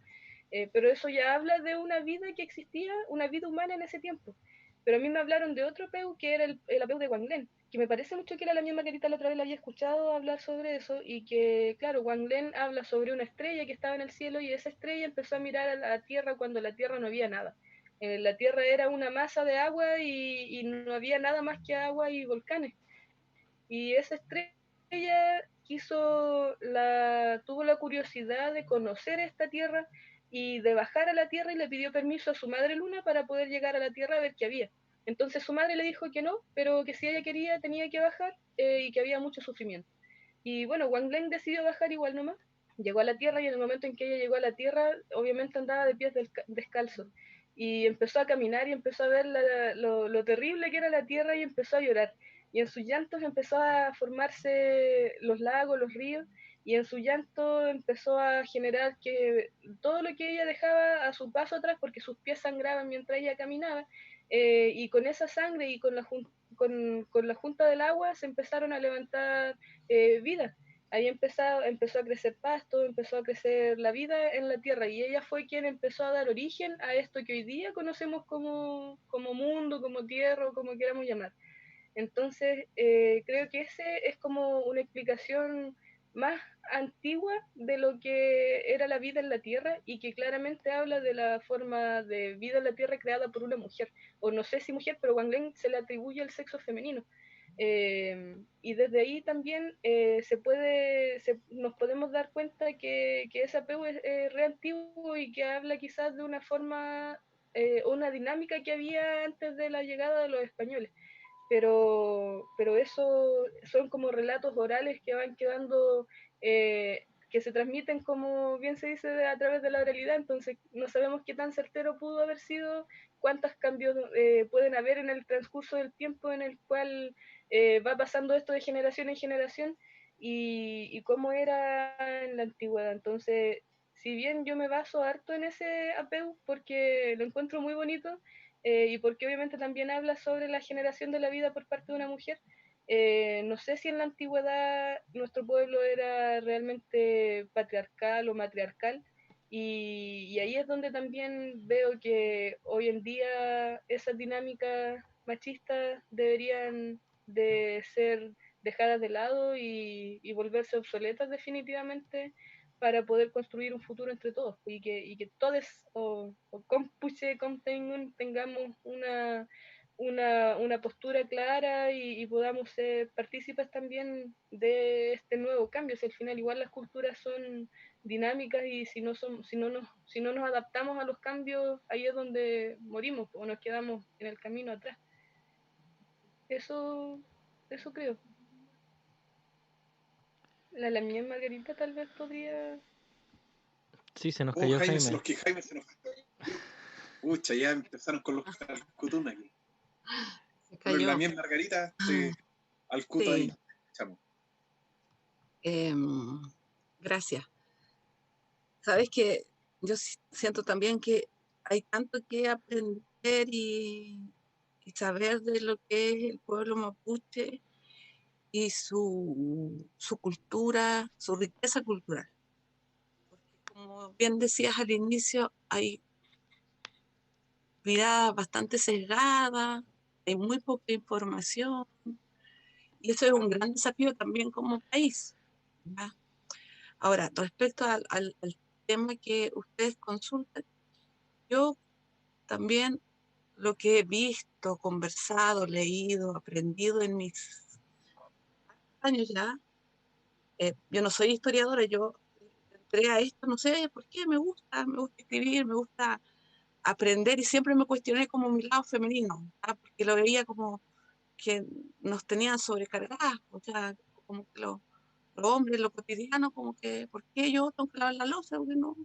[SPEAKER 2] Pero eso ya habla de una vida que existía, una vida humana en ese tiempo. Pero a mí me hablaron de otro apeu que era el apeu de Wanglen, que me parece mucho que era la misma Margarita la otra vez la había escuchado hablar sobre eso y que, claro, Wanglen habla sobre una estrella que estaba en el cielo y esa estrella empezó a mirar a la Tierra cuando la Tierra no había nada. La Tierra era una masa de agua y no había nada más que agua y volcanes. Y esa estrella tuvo la curiosidad de conocer esta Tierra y de bajar a la Tierra y le pidió permiso a su madre Luna para poder llegar a la Tierra a ver qué había. Entonces su madre le dijo que no, pero que si ella quería tenía que bajar y que había mucho sufrimiento. Y bueno, Wang Leng decidió bajar igual nomás. Llegó a la Tierra y en el momento en que ella llegó a la Tierra, obviamente andaba de pies descalzos. Y empezó a caminar y empezó a ver lo terrible que era la Tierra y empezó a llorar. Y en sus llantos empezó a formarse los lagos, los ríos, y en su llanto empezó a generar que todo lo que ella dejaba a su paso atrás, porque sus pies sangraban mientras ella caminaba, y con esa sangre y con la junta del agua se empezaron a levantar vida. Ahí empezó a crecer pasto, empezó a crecer la vida en la tierra y ella fue quien empezó a dar origen a esto que hoy día conocemos como mundo, como tierra, o como queramos llamar. Entonces, creo que ese es como una explicación más antigua de lo que era la vida en la Tierra y que claramente habla de la forma de vida en la Tierra creada por una mujer, o no sé si mujer, pero Wang Leng se le atribuye el sexo femenino. Y desde ahí también nos podemos dar cuenta que ese apego es re antiguo y que habla quizás de una forma una dinámica que había antes de la llegada de los españoles. Pero eso son como relatos orales que van quedando, que se transmiten, como bien se dice, a través de la oralidad, entonces no sabemos qué tan certero pudo haber sido, cuántos cambios pueden haber en el transcurso del tiempo en el cual va pasando esto de generación en generación, y cómo era en la antigüedad. Entonces, si bien yo me baso harto en ese apego porque lo encuentro muy bonito, y porque obviamente también habla sobre la generación de la vida por parte de una mujer, no sé si en la antigüedad nuestro pueblo era realmente patriarcal o matriarcal, y ahí es donde también veo que hoy en día esas dinámicas machistas deberían de ser dejadas de lado y volverse obsoletas definitivamente, para poder construir un futuro entre todos, y que todos, o cómpuche, tengamos una postura clara, y podamos ser partícipes también de este nuevo cambio. Si al final igual las culturas son dinámicas, y si no nos adaptamos a los cambios, ahí es donde morimos o nos quedamos en el camino atrás. Eso creo. La mía Margarita tal vez podría...
[SPEAKER 5] Sí, se nos
[SPEAKER 3] Oh,
[SPEAKER 5] cayó
[SPEAKER 3] Jaime,
[SPEAKER 5] Jaime.
[SPEAKER 3] Jaime se nos cayó. Pucha, ya empezaron con los calcutún aquí.
[SPEAKER 4] Se
[SPEAKER 3] Bueno,
[SPEAKER 4] cayó.
[SPEAKER 3] la mía Margarita, al cuto
[SPEAKER 4] Sí.
[SPEAKER 3] ahí, chamo.
[SPEAKER 4] Gracias. Sabes que yo siento también que hay tanto que aprender y saber de lo que es el pueblo mapuche y su cultura, su riqueza cultural. Porque como bien decías al inicio, hay miradas bastante sesgadas, hay muy poca información, y eso es un gran desafío también como país, ¿ya? Ahora, respecto al tema que ustedes consultan, yo también lo que he visto, conversado, leído, aprendido en mis años ya, yo no soy historiadora, yo entré a esto, no sé por qué, me gusta escribir, me gusta aprender, y siempre me cuestioné como mi lado femenino, ¿ah? Porque lo veía como que nos tenían sobrecargadas, o sea, como que los hombres, lo cotidiano, como que, ¿por qué yo tengo que lavar la loza? Porque no,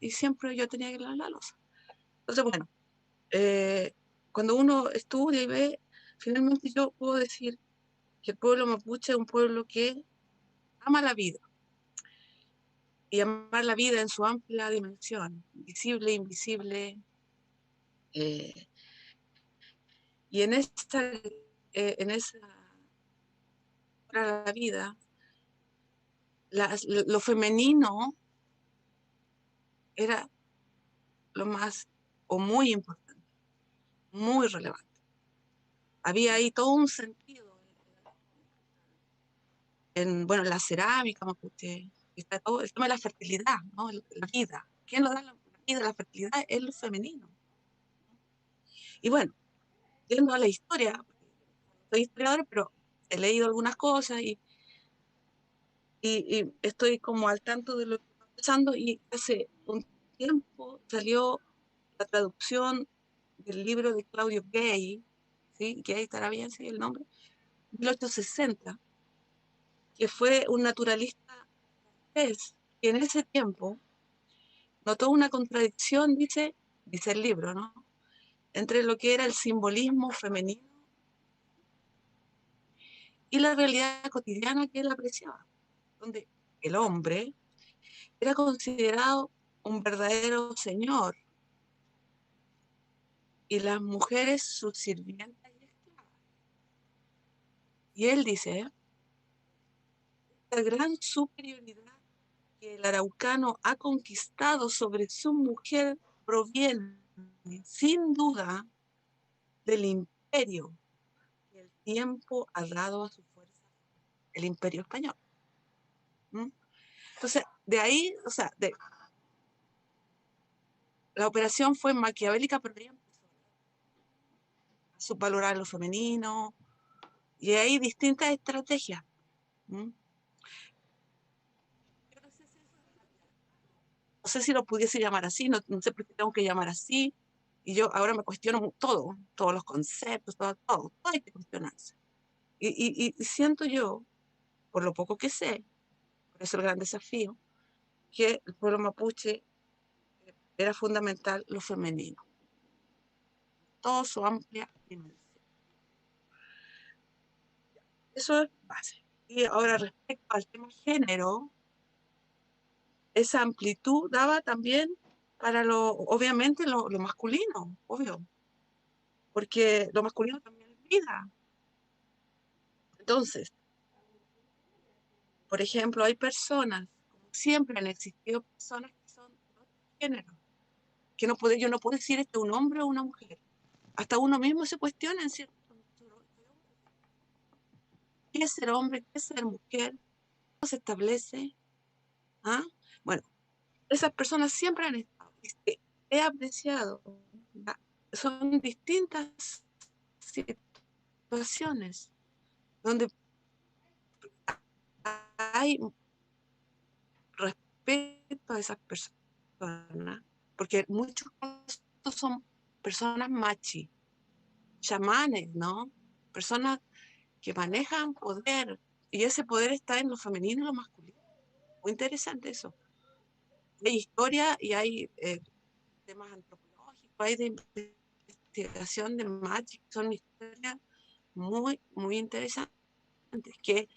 [SPEAKER 4] y siempre yo tenía que lavar la loza. Entonces, bueno, cuando uno estudia y ve, finalmente yo puedo decir que el pueblo mapuche es un pueblo que ama la vida, y amar la vida en su amplia dimensión, visible, invisible, eh, y en esa para la vida, lo femenino era lo más o muy importante, muy relevante. Había ahí todo un sentido bueno, la cerámica mapuche, está todo el tema de la fertilidad, ¿no? La vida. ¿Quién lo da la vida, la fertilidad? Es lo femenino. Y bueno, yendo a la historia, soy historiadora, pero he leído algunas cosas y estoy como al tanto de lo que está pasando, y hace un tiempo salió la traducción del libro de Claudio Gay, ¿sí? Gay estará bien, sí, el nombre, 1860, que fue un naturalista francés que en ese tiempo notó una contradicción, dice el libro, ¿no? Entre lo que era el simbolismo femenino y la realidad cotidiana que él apreciaba, donde el hombre era considerado un verdadero señor y las mujeres sus sirvientas y esclavas. Y él dice, la gran superioridad que el araucano ha conquistado sobre su mujer proviene, sin duda, del imperio que el tiempo ha dado a su fuerza, el imperio español. ¿Mm? Entonces, de ahí, o sea, la operación fue maquiavélica, pero ella empezó a subvalorar lo femenino, y hay distintas estrategias. ¿Mm? Yo no sé si lo pudiese llamar así, no sé por qué tengo que llamar así, Y yo ahora me cuestiono todo, todos los conceptos, todo hay que cuestionarse. Y siento yo, por lo poco que sé, por eso el gran desafío, que el pueblo mapuche era fundamental lo femenino, toda su amplia dimensión. Eso es base. Y ahora respecto al tema género, esa amplitud daba también para obviamente lo masculino, obvio, porque lo masculino también es vida. Entonces, por ejemplo, hay personas, como siempre han existido personas que son de otro género, que yo no puedo decir este es un hombre o una mujer. Hasta uno mismo se cuestiona en cierto ¿qué es ser hombre? ¿Qué es ser mujer? ¿Cómo se establece? ¿Ah? Bueno, esas personas siempre han estado. He apreciado, ¿ya? Son distintas situaciones donde hay respeto a esas personas, porque en muchos casos son personas machi, chamanes, ¿no? Personas que manejan poder, y ese poder está en lo femenino y lo masculino. Muy interesante eso. Hay historia y hay temas antropológicos, hay de investigación de Magic, son historias muy, muy interesantes, que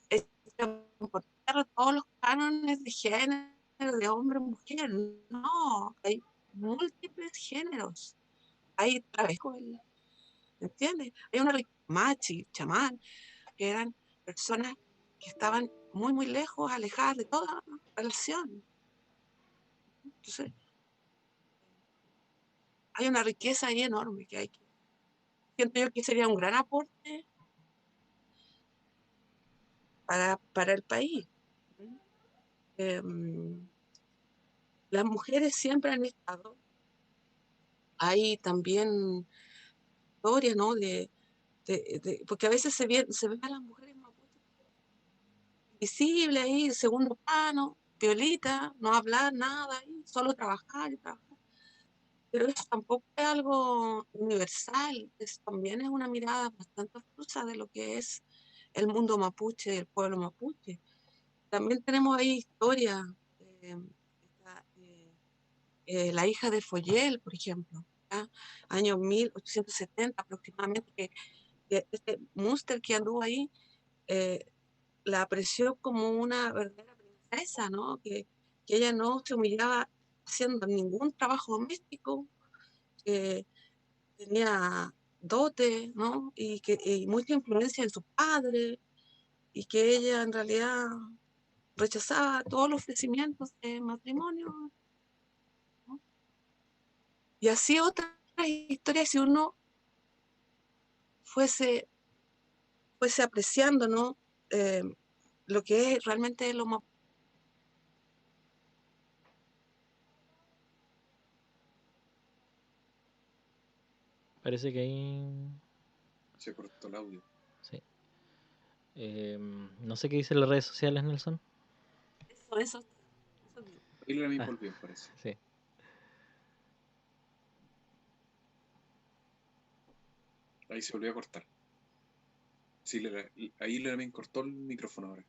[SPEAKER 4] están por tierra todos los cánones de género, de hombre, mujer. No, hay múltiples géneros. Hay travestis, ¿entiendes? Hay una machi, chamán, que eran personas que estaban muy, muy lejos, alejadas de toda relación. Entonces, hay una riqueza ahí enorme que siento yo que sería un gran aporte para el país. Las mujeres siempre han estado. Hay también historias, ¿no? Porque a veces se ve a las mujeres mapuches invisibles ahí, segundo plano, violita, no hablar nada, ahí, solo trabajar y trabajar. Pero eso tampoco es algo universal, también es una mirada bastante abstrusa de lo que es el mundo mapuche, el pueblo mapuche. También tenemos ahí historia, la hija de Follel, por ejemplo, ¿ya? Año 1870 aproximadamente, que este Munster que anduvo ahí, la apreció como una verdadera princesa, ¿no? Que ella no se humillaba haciendo ningún trabajo doméstico, que tenía dote, ¿no? Y mucha influencia en su padre, y que ella en realidad rechazaba todos los ofrecimientos de matrimonio, ¿no? Y así otras historias, si uno fuese apreciando, ¿no? Lo que es realmente lo más.
[SPEAKER 5] Parece que ahí...
[SPEAKER 3] Se cortó el audio.
[SPEAKER 5] Sí. No sé qué dicen las redes sociales, Nelson.
[SPEAKER 4] Eso
[SPEAKER 3] Ahí la misma
[SPEAKER 5] Ah,
[SPEAKER 3] volvió, parece.
[SPEAKER 5] sí.
[SPEAKER 3] Ahí se volvió a cortar. Sí, ahí la también cortó el micrófono ahora.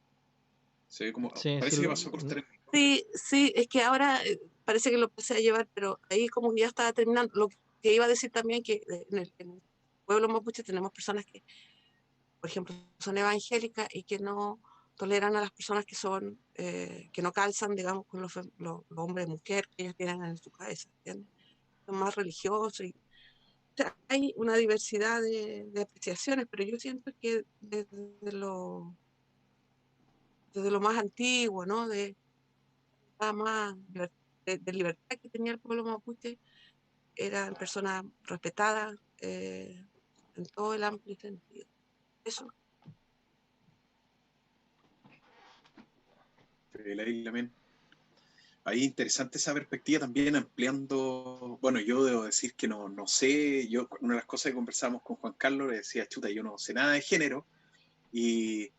[SPEAKER 3] Se ve como.
[SPEAKER 5] Sí,
[SPEAKER 3] Parece
[SPEAKER 5] sí,
[SPEAKER 3] que pasó a cortar el micrófono.
[SPEAKER 4] Sí, es que ahora parece que lo empecé a llevar, pero ahí como que ya estaba terminando. Lo que iba a decir también que en el pueblo mapuche tenemos personas que, por ejemplo, son evangélicas y que no toleran a las personas que son, que no calzan, digamos, con los hombres y mujeres que ellos tienen en su cabeza, ¿entiendes? Son más religiosos. O sea, hay una diversidad de apreciaciones, pero yo siento que desde lo más antiguo, ¿no? Más de libertad que tenía el pueblo mapuche, eran personas respetadas en todo el amplio sentido. Eso.
[SPEAKER 3] La isla también. Ahí interesante esa perspectiva también ampliando, bueno, yo debo decir que no sé, una de las cosas que conversábamos con Juan Carlos le decía, chuta, yo no sé nada de género, y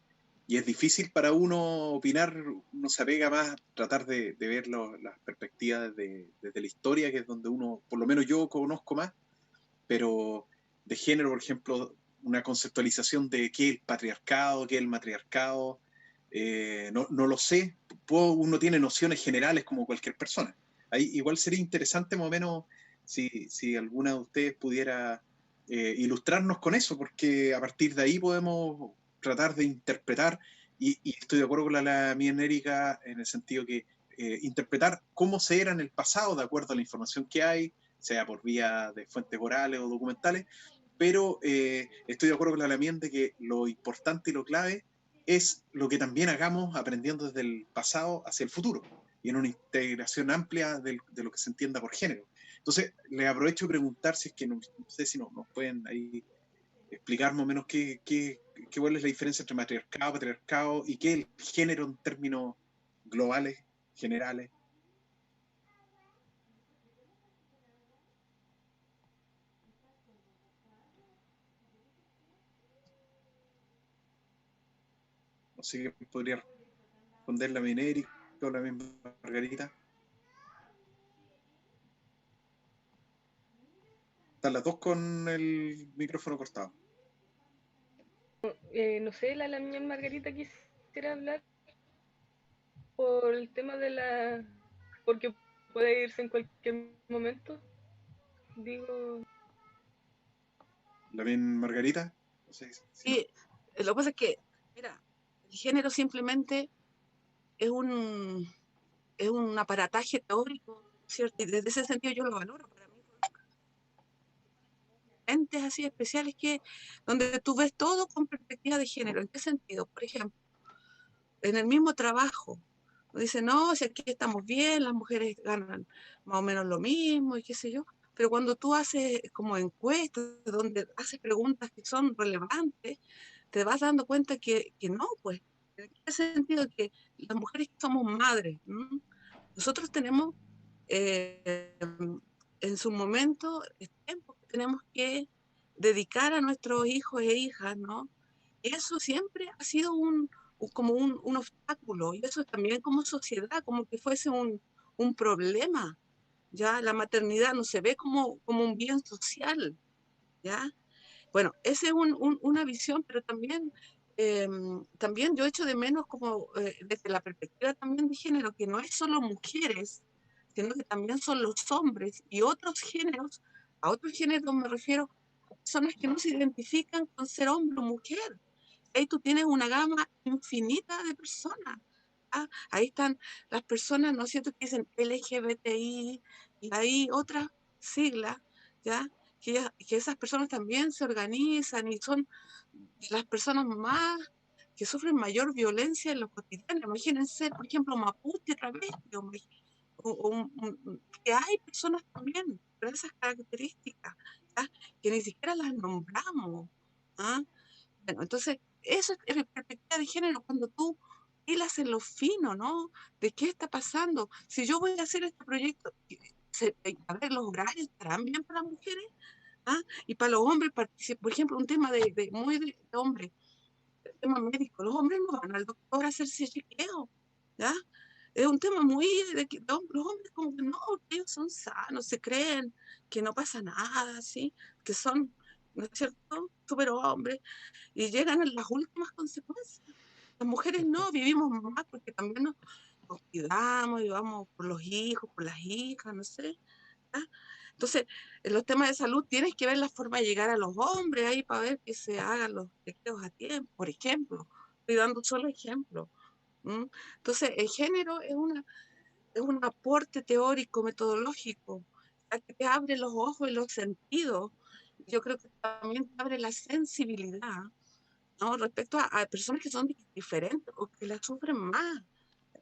[SPEAKER 3] y es difícil para uno opinar, uno se apega más a tratar de ver las perspectivas desde la historia, que es donde uno, por lo menos yo conozco más, pero de género, por ejemplo, una conceptualización de qué es el patriarcado, qué es el matriarcado, no lo sé. Uno tiene nociones generales como cualquier persona. Ahí igual sería interesante más o menos si alguna de ustedes pudiera ilustrarnos con eso, porque a partir de ahí podemos tratar de interpretar, y estoy de acuerdo con la mía Erika en el sentido que interpretar cómo se era en el pasado de acuerdo a la información que hay, sea por vía de fuentes orales o documentales, pero estoy de acuerdo con la Lamien de que lo importante y lo clave es lo que también hagamos aprendiendo desde el pasado hacia el futuro y en una integración amplia de lo que se entienda por género. Entonces, les aprovecho de preguntar si es que no sé si nos pueden ahí explicar más o menos cuál es la diferencia entre matriarcado, patriarcado y qué es el género en términos globales, generales. No sé qué podría responder la Mineri o la misma Margarita. Están las dos con el micrófono cortado.
[SPEAKER 2] No sé, la mía Margarita quisiera hablar por el tema de la... porque puede irse en cualquier momento. Digo...
[SPEAKER 3] La bien Margarita. No sé si no.
[SPEAKER 4] Y lo que pasa es que, mira, el género simplemente es un aparataje teórico, ¿cierto? Y desde ese sentido yo lo valoro. Para mí, entes así especiales donde tú ves todo con perspectiva de género. ¿En qué sentido? Por ejemplo, en el mismo trabajo, dicen, no, si aquí estamos bien, las mujeres ganan más o menos lo mismo y qué sé yo, pero cuando tú haces como encuestas, donde haces preguntas que son relevantes, te vas dando cuenta que no, pues, en qué sentido que las mujeres que somos madres, ¿no? Nosotros tenemos eh, en su momento el tiempo que tenemos que dedicar a nuestros hijos e hijas, ¿no? Eso siempre ha sido como un obstáculo, y eso también como sociedad, como que fuese un problema, ¿ya? La maternidad no se ve como un bien social, ¿ya? Bueno, esa es una visión, pero también yo echo de menos como desde la perspectiva también de género, que no es solo mujeres, sino que también son los hombres y otros géneros. A otros géneros me refiero a personas que no se identifican con ser hombre o mujer. Ahí tú tienes una gama infinita de personas. ¿Ah? Ahí están las personas, ¿no es cierto?, que dicen LGBTI, y hay otras siglas, ¿ya? Que esas personas también se organizan y son las personas más que sufren mayor violencia en lo cotidiano. Imagínense, por ejemplo, mapuche, travesti, que hay personas también con esas características, ¿ya? Que ni siquiera las nombramos. ¿Ah? Bueno, entonces, eso es la perspectiva de género, cuando tú hilas en lo fino, ¿no? ¿De qué está pasando? Si yo voy a hacer este proyecto, a ver, los horarios estarán bien para las mujeres, ¿ah? Y para los hombres, por ejemplo, un tema muy de hombre, el tema médico, los hombres no van al doctor a hacerse chequeo, ¿ya? Es un tema muy los hombres como que no, que ellos son sanos, se creen que no pasa nada, ¿sí? Que son, ¿no es cierto?, súper hombres, y llegan a las últimas consecuencias. Las mujeres no, vivimos más porque también nos cuidamos y vamos por los hijos, por las hijas, no sé. ¿Ah? Entonces, en los temas de salud tienes que ver la forma de llegar a los hombres ahí para ver que se hagan los chequeos a tiempo, por ejemplo. Estoy dando solo ejemplos. Entonces, el género es un aporte teórico, metodológico, que te abre los ojos y los sentidos. Yo creo que también te abre la sensibilidad, ¿no? Respecto a personas que son diferentes o que la sufren más,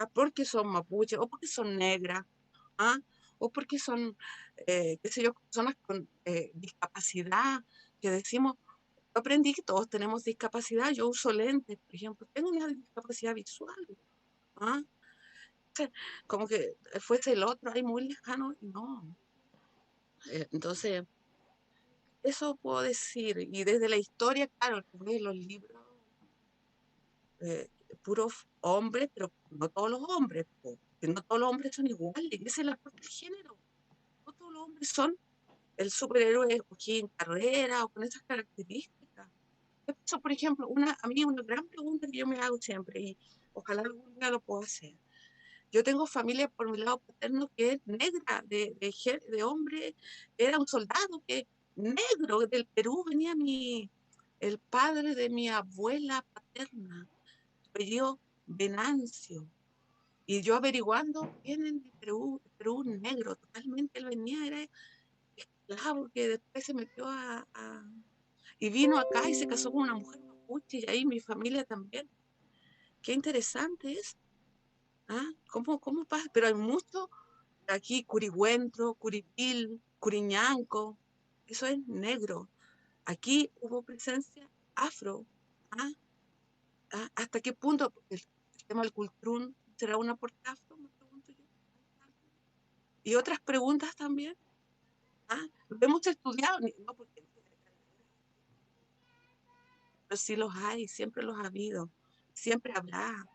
[SPEAKER 4] ¿ah? Porque son mapuches o porque son negras, ¿ah? O porque son, qué sé yo, personas con discapacidad, que decimos, yo aprendí que todos tenemos discapacidad, yo uso lentes, por ejemplo, tengo una discapacidad visual, ¿ah? Como que fuese el otro ahí muy lejano, y no. Entonces, eso puedo decir, y desde la historia, claro, que ves los libros, puros hombres, pero no todos los hombres, po, que no todos los hombres son iguales, ese es el aporte del género. No todos los hombres son el superhéroe escogido en carrera o con esas características. Eso, por ejemplo, a mí una gran pregunta que yo me hago siempre, y ojalá algún día lo pueda hacer. Yo tengo familia por mi lado paterno que es negra, de hombre, era un soldado que negro, del Perú venía el padre de mi abuela paterna, apellido Venancio. Y yo averiguando, vienen de Perú negro, totalmente, él venía, era esclavo, que después se metió y vino acá y se casó con una mujer mapuche, y ahí mi familia también. Qué interesante es. ¿Ah? ¿Cómo pasa? Pero hay mucho aquí, Curigüentro, Curipil, Curiñanco, eso es negro. Aquí hubo presencia afro. ¿Ah? ¿Hasta qué punto? Porque el tema del cultrún será un aporte afro, me pregunto yo. Y otras preguntas también. ¿Ah? Lo hemos estudiado, no porque, pero sí los hay, siempre los ha habido, siempre habrá.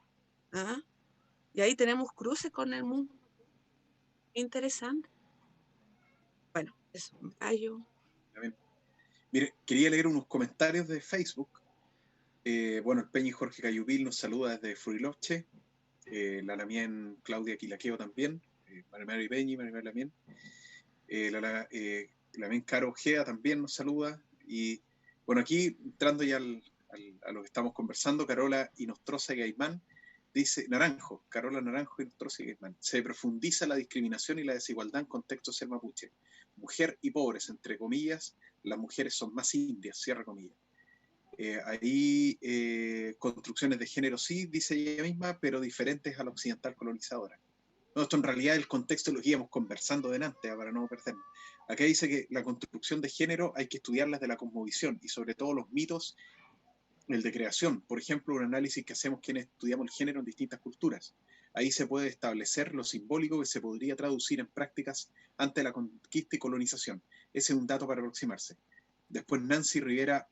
[SPEAKER 4] ¿Ah? Y ahí tenemos cruces con el mundo. Interesante. Bueno, eso, me callo.
[SPEAKER 3] Mire, quería leer unos comentarios de Facebook. Bueno, el Peñi Jorge Cayupil nos saluda desde Furiloche. La Lamien Claudia Quilaqueo también. Marimari Peñi, Marimari Lamien. Lamien Caro Ojea también nos saluda. Y bueno, aquí entrando ya a lo que estamos conversando, Carola Inostroza Gaimán dice, Carola Naranjo Inostroza Gaimán, se profundiza la discriminación y la desigualdad en contexto ser mapuche. Mujer y pobres, entre comillas, las mujeres son más indias, cierra comillas. Construcciones de género sí, dice ella misma, pero diferentes a la occidental colonizadora. No, esto en realidad es el contexto de lo que íbamos conversando delante, para no perdernos. Acá dice que la construcción de género hay que estudiarla desde la cosmovisión y sobre todo los mitos, el de creación. Por ejemplo, un análisis que hacemos quienes estudiamos el género en distintas culturas. Ahí se puede establecer lo simbólico que se podría traducir en prácticas ante la conquista y colonización. Ese es un dato para aproximarse. Después Nancy Ríos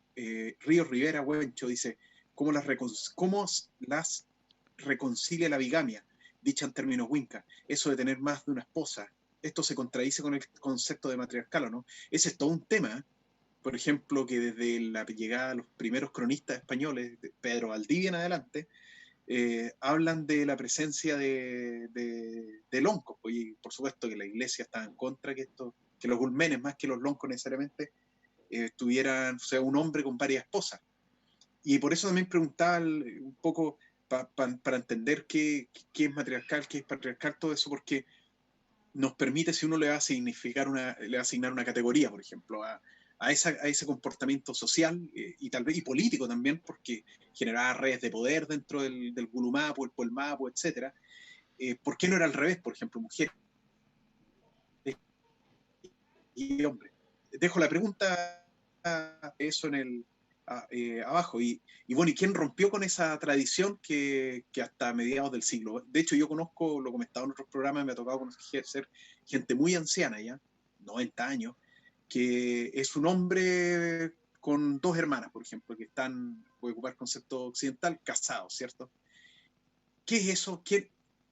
[SPEAKER 3] Rivera Huencho dice, ¿cómo las reconcilia la bigamia, dicha en términos Winca? Eso de tener más de una esposa, esto se contradice con el concepto de matriarcal, ¿no? Ese es todo un tema, por ejemplo, que desde la llegada de los primeros cronistas españoles, de Pedro Valdivia en adelante, hablan de la presencia de loncos, y por supuesto que la iglesia está en contra que los gulmenes, más que los loncos necesariamente, tuvieran, o sea, un hombre con varias esposas. Y por eso también preguntaba un poco para entender qué es matriarcal, qué es patriarcal, todo eso, porque nos permite, si uno le va a asignar una categoría, por ejemplo, a ese comportamiento social y tal vez y político también, porque generaba redes de poder dentro del Gulumapu, el Polmapu, etc. ¿Por qué no era al revés? Por ejemplo, mujeres y hombres. Dejo la pregunta eso abajo. Y bueno, ¿y quién rompió con esa tradición que hasta mediados del siglo? De hecho, yo conozco, lo he comentado en otros programas, me ha tocado conocer gente muy anciana ya, 90 años, que es un hombre con 2 hermanas, por ejemplo, que están, voy a ocupar concepto occidental, casados, ¿cierto? ¿Qué es eso?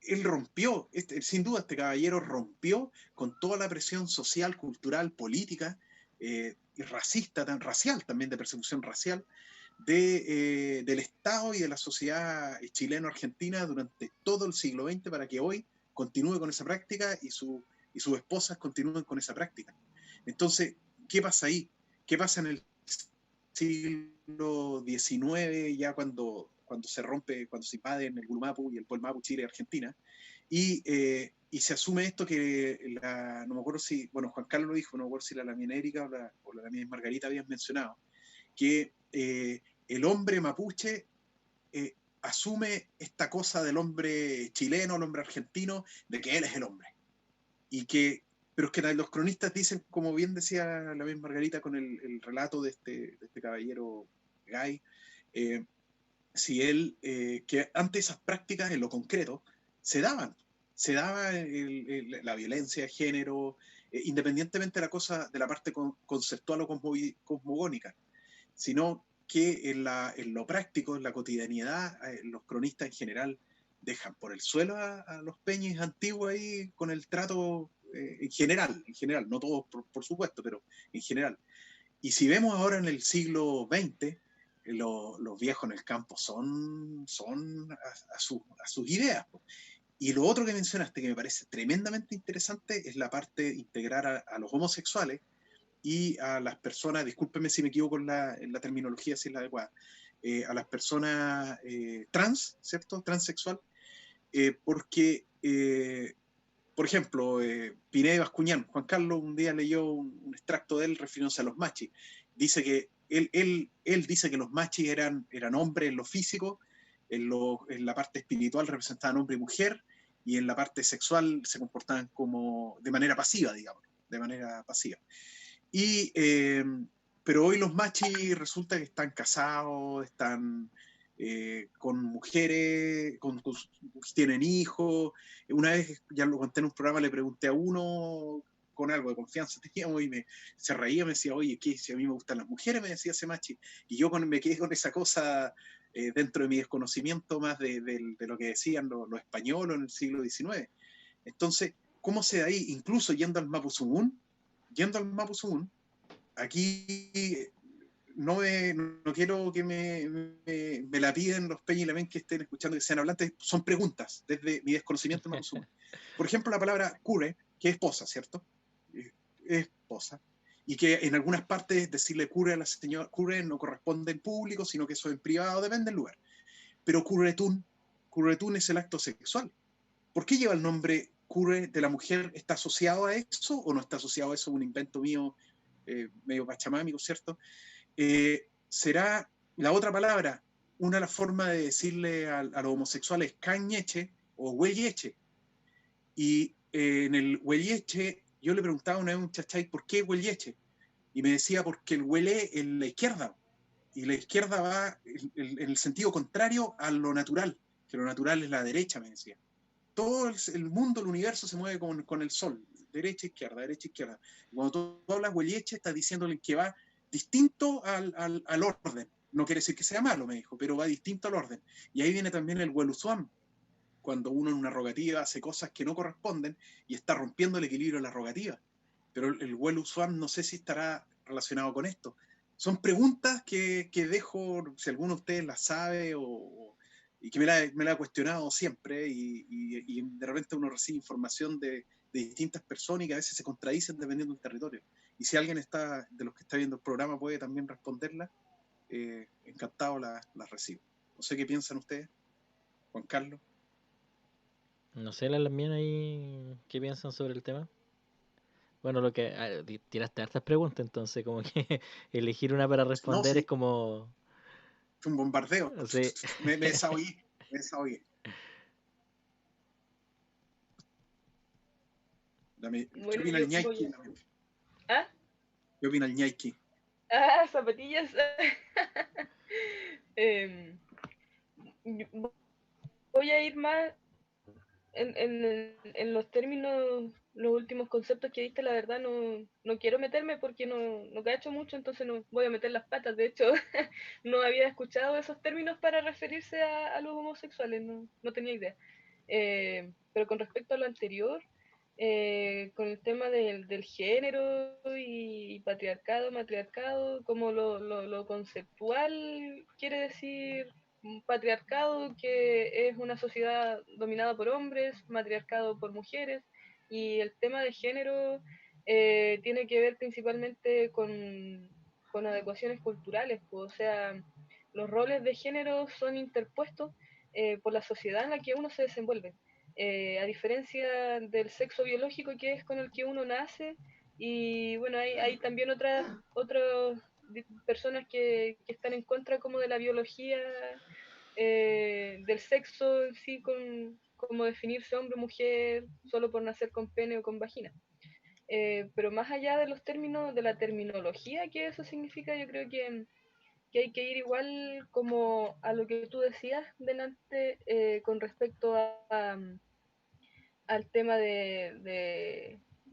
[SPEAKER 3] Él rompió, sin duda este caballero rompió con toda la presión social, cultural, política y racista, racial también, de persecución racial del Estado y de la sociedad chileno-argentina durante todo el siglo XX para que hoy continúe con esa práctica y sus esposas continúen con esa práctica. Entonces, ¿qué pasa ahí? ¿Qué pasa en el siglo XIX, ya cuando se rompe, cuando se invaden el Gulumapu y el Polmapu, Chile y Argentina, y se asume esto que no me acuerdo si, bueno, Juan Carlos lo dijo, no me acuerdo si la Lamien Erika o la Lamien Margarita habían mencionado, que el hombre mapuche asume esta cosa del hombre chileno, el hombre argentino, de que él es el hombre. Pero es que los cronistas dicen, como bien decía la misma Margarita con el relato de este caballero Gay, que antes esas prácticas en lo concreto se daba la violencia de género, independientemente de la parte conceptual o cosmogónica, sino que en lo práctico, en la cotidianidad, los cronistas en general dejan por el suelo a los peñis antiguos ahí con el trato en general, no todos por supuesto, pero en general. Y si vemos ahora en el siglo XX, los viejos en el campo son a sus ideas. Y lo otro que mencionaste que me parece tremendamente interesante es la parte de integrar a los homosexuales y a las personas, discúlpeme si me equivoco en la terminología, si es la adecuada, a las personas trans, ¿cierto? Transexual, porque, por ejemplo, Pineda Bascuñán, Juan Carlos un día leyó un extracto de él refiriéndose a los machis. Dice que él dice que los machis eran hombres en lo físico, en la parte espiritual representaban hombre y mujer, y en la parte sexual se comportaban como de manera pasiva, digamos, de manera pasiva. Pero hoy los machis resulta que están casados, están con mujeres, tienen hijos. Una vez, ya lo conté en un programa, le pregunté a uno con algo de confianza teníamos y se reía, me decía, oye, ¿qué? Si a mí me gustan las mujeres, me decía ese machi. Y yo me quedé con esa cosa dentro de mi desconocimiento más de lo que decían los españoles en el siglo XIX. Entonces, ¿cómo se da ahí? Incluso yendo al Mapuzungún, aquí no quiero que me la piden los peñas y la ven que estén escuchando, que sean hablantes, son preguntas desde mi desconocimiento en Mapuzungún. Por ejemplo, la palabra cure, que es esposa, ¿cierto? Es esposa. Y que en algunas partes decirle cure a la señora cure no corresponde en público, sino que eso en privado, depende del lugar. Pero curretún es el acto sexual. ¿Por qué lleva el nombre cure de la mujer? ¿Está asociado a eso o no está asociado a eso? Un invento mío medio pachamámico, ¿cierto? Será la otra palabra, una de las formas de decirle a los homosexuales cañeche o huelleche. Y en el huelleche, yo le preguntaba una vez a un chachay, ¿por qué huelleche? Y me decía, porque el huele en la izquierda, y la izquierda va en el sentido contrario a lo natural, que lo natural es la derecha, me decía. Todo el mundo, el universo se mueve con el sol, derecha, izquierda, derecha, izquierda. Y cuando tú hablas huelleche, estás diciéndole que va distinto al orden. No quiere decir que sea malo, me dijo, pero va distinto al orden. Y ahí viene también el hueluzuam, cuando uno en una rogativa hace cosas que no corresponden y está rompiendo el equilibrio de la rogativa. Pero el hueluzuam no sé si estará relacionado con esto. Son preguntas que dejo, si alguno de ustedes las sabe y que me la ha cuestionado siempre y de repente uno recibe información de distintas personas y que a veces se contradicen dependiendo del territorio. Y si alguien de los que está viendo el programa puede también responderla, encantado las recibo. No sé qué piensan ustedes, Juan Carlos.
[SPEAKER 5] No sé, las mías ahí, ¿qué piensan sobre el tema? Bueno, tiraste hartas preguntas, entonces como que elegir una para
[SPEAKER 3] No,
[SPEAKER 5] responder es
[SPEAKER 3] sí,
[SPEAKER 5] como...
[SPEAKER 3] fue un bombardeo.
[SPEAKER 5] Sí.
[SPEAKER 3] Me desahogué. ¿Qué
[SPEAKER 2] Bueno,
[SPEAKER 3] opina el ñaiki?
[SPEAKER 2] ¿Ah?
[SPEAKER 3] ¿Qué opina el ñaiki?
[SPEAKER 2] Ah, zapatillas. Voy a ir más en los términos, los últimos conceptos que diste, la verdad no quiero meterme porque no cacho mucho, entonces no voy a meter las patas. De hecho, no había escuchado esos términos para referirse a los homosexuales, no tenía idea. Pero con respecto a lo anterior, con el tema del género y patriarcado, matriarcado, como lo conceptual quiere decir un patriarcado, que es una sociedad dominada por hombres, matriarcado por mujeres, y el tema de género tiene que ver principalmente con adecuaciones culturales, pues, o sea, los roles de género son interpuestos por la sociedad en la que uno se desenvuelve. A diferencia del sexo biológico, que es con el que uno nace, y bueno, hay también otras personas que están en contra como de la biología, del sexo en sí, como definirse hombre o mujer solo por nacer con pene o con vagina. Pero más allá de los términos, de la terminología que eso significa, yo creo que hay que ir igual como a lo que tú decías delante, con respecto al tema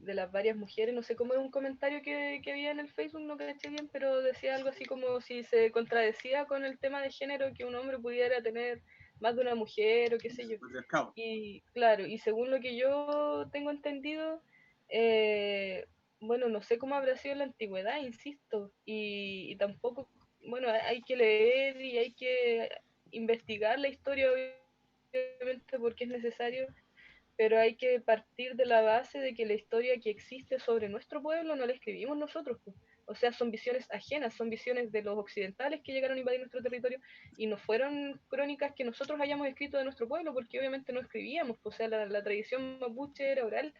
[SPEAKER 2] de las varias mujeres, no sé cómo es un comentario que había en el Facebook, no caché bien, pero decía algo así como si se contradecía con el tema de género que un hombre pudiera tener más de una mujer o qué sé yo.
[SPEAKER 3] Patriarcado.
[SPEAKER 2] Y claro, y según lo que yo tengo entendido, eh, bueno, no sé cómo habrá sido en la antigüedad, insisto, y tampoco, bueno, hay que leer y hay que investigar la historia, obviamente, porque es necesario, pero hay que partir de la base de que la historia que existe sobre nuestro pueblo no la escribimos nosotros, pues. O sea, son visiones ajenas, son visiones de los occidentales que llegaron a invadir nuestro territorio y no fueron crónicas que nosotros hayamos escrito de nuestro pueblo, porque obviamente no escribíamos, pues. O sea, la tradición mapuche era oral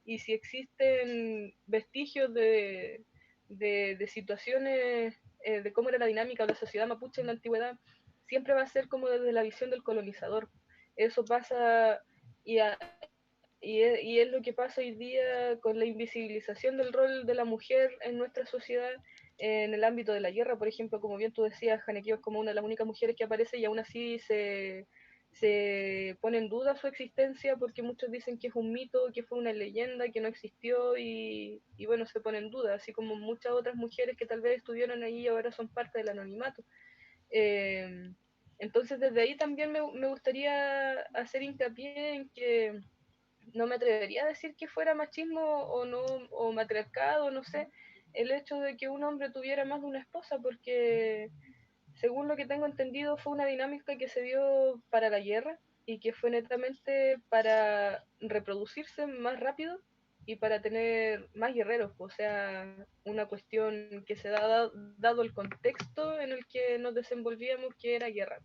[SPEAKER 2] y si existen vestigios de situaciones, de cómo era la dinámica de la sociedad mapuche en la antigüedad, siempre va a ser como desde la visión del colonizador. Eso pasa y, y es lo que pasa hoy día con la invisibilización del rol de la mujer en nuestra sociedad, en el ámbito de la guerra, por ejemplo, como bien tú decías, Hanekio es como una de las únicas mujeres que aparece y aún así se pone en duda su existencia porque muchos dicen que es un mito, que fue una leyenda, que no existió y bueno, se pone en duda, así como muchas otras mujeres que tal vez estuvieron ahí y ahora son parte del anonimato. Eh, entonces desde ahí también me gustaría hacer hincapié en que no me atrevería a decir que fuera machismo o no, o matriarcado, no sé, el hecho de que un hombre tuviera más de una esposa, porque según lo que tengo entendido fue una dinámica que se dio para la guerra y que fue netamente para reproducirse más rápido y para tener más guerreros, o sea, una cuestión que se da dado el contexto en el que nos desenvolvíamos, que era guerra.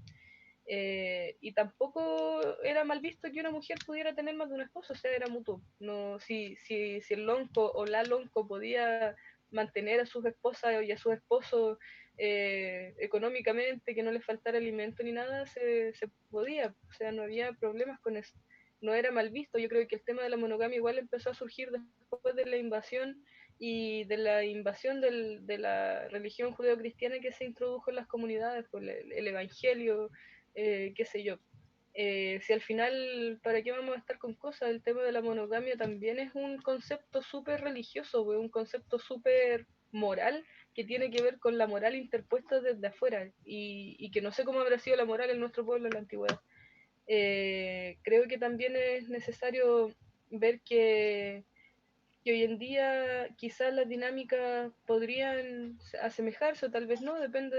[SPEAKER 2] Y tampoco era mal visto que una mujer pudiera tener más de un esposo, o sea, era mutuo. No, si el lonco o la lonco podía mantener a sus esposas y a sus esposos económicamente, que no les faltara alimento ni nada, se podía, o sea, no había problemas con eso. No era mal visto. Yo creo que el tema de la monogamia igual empezó a surgir después de la invasión y de la invasión de la religión judeocristiana que se introdujo en las comunidades, por el evangelio, qué sé yo. Si al final, ¿para qué vamos a estar con cosas? El tema de la monogamia también es un concepto súper religioso, un concepto súper moral que tiene que ver con la moral interpuesta desde afuera y que no sé cómo habrá sido la moral en nuestro pueblo en la antigüedad. Creo que también es necesario ver que hoy en día quizás las dinámicas podrían asemejarse o tal vez no, depende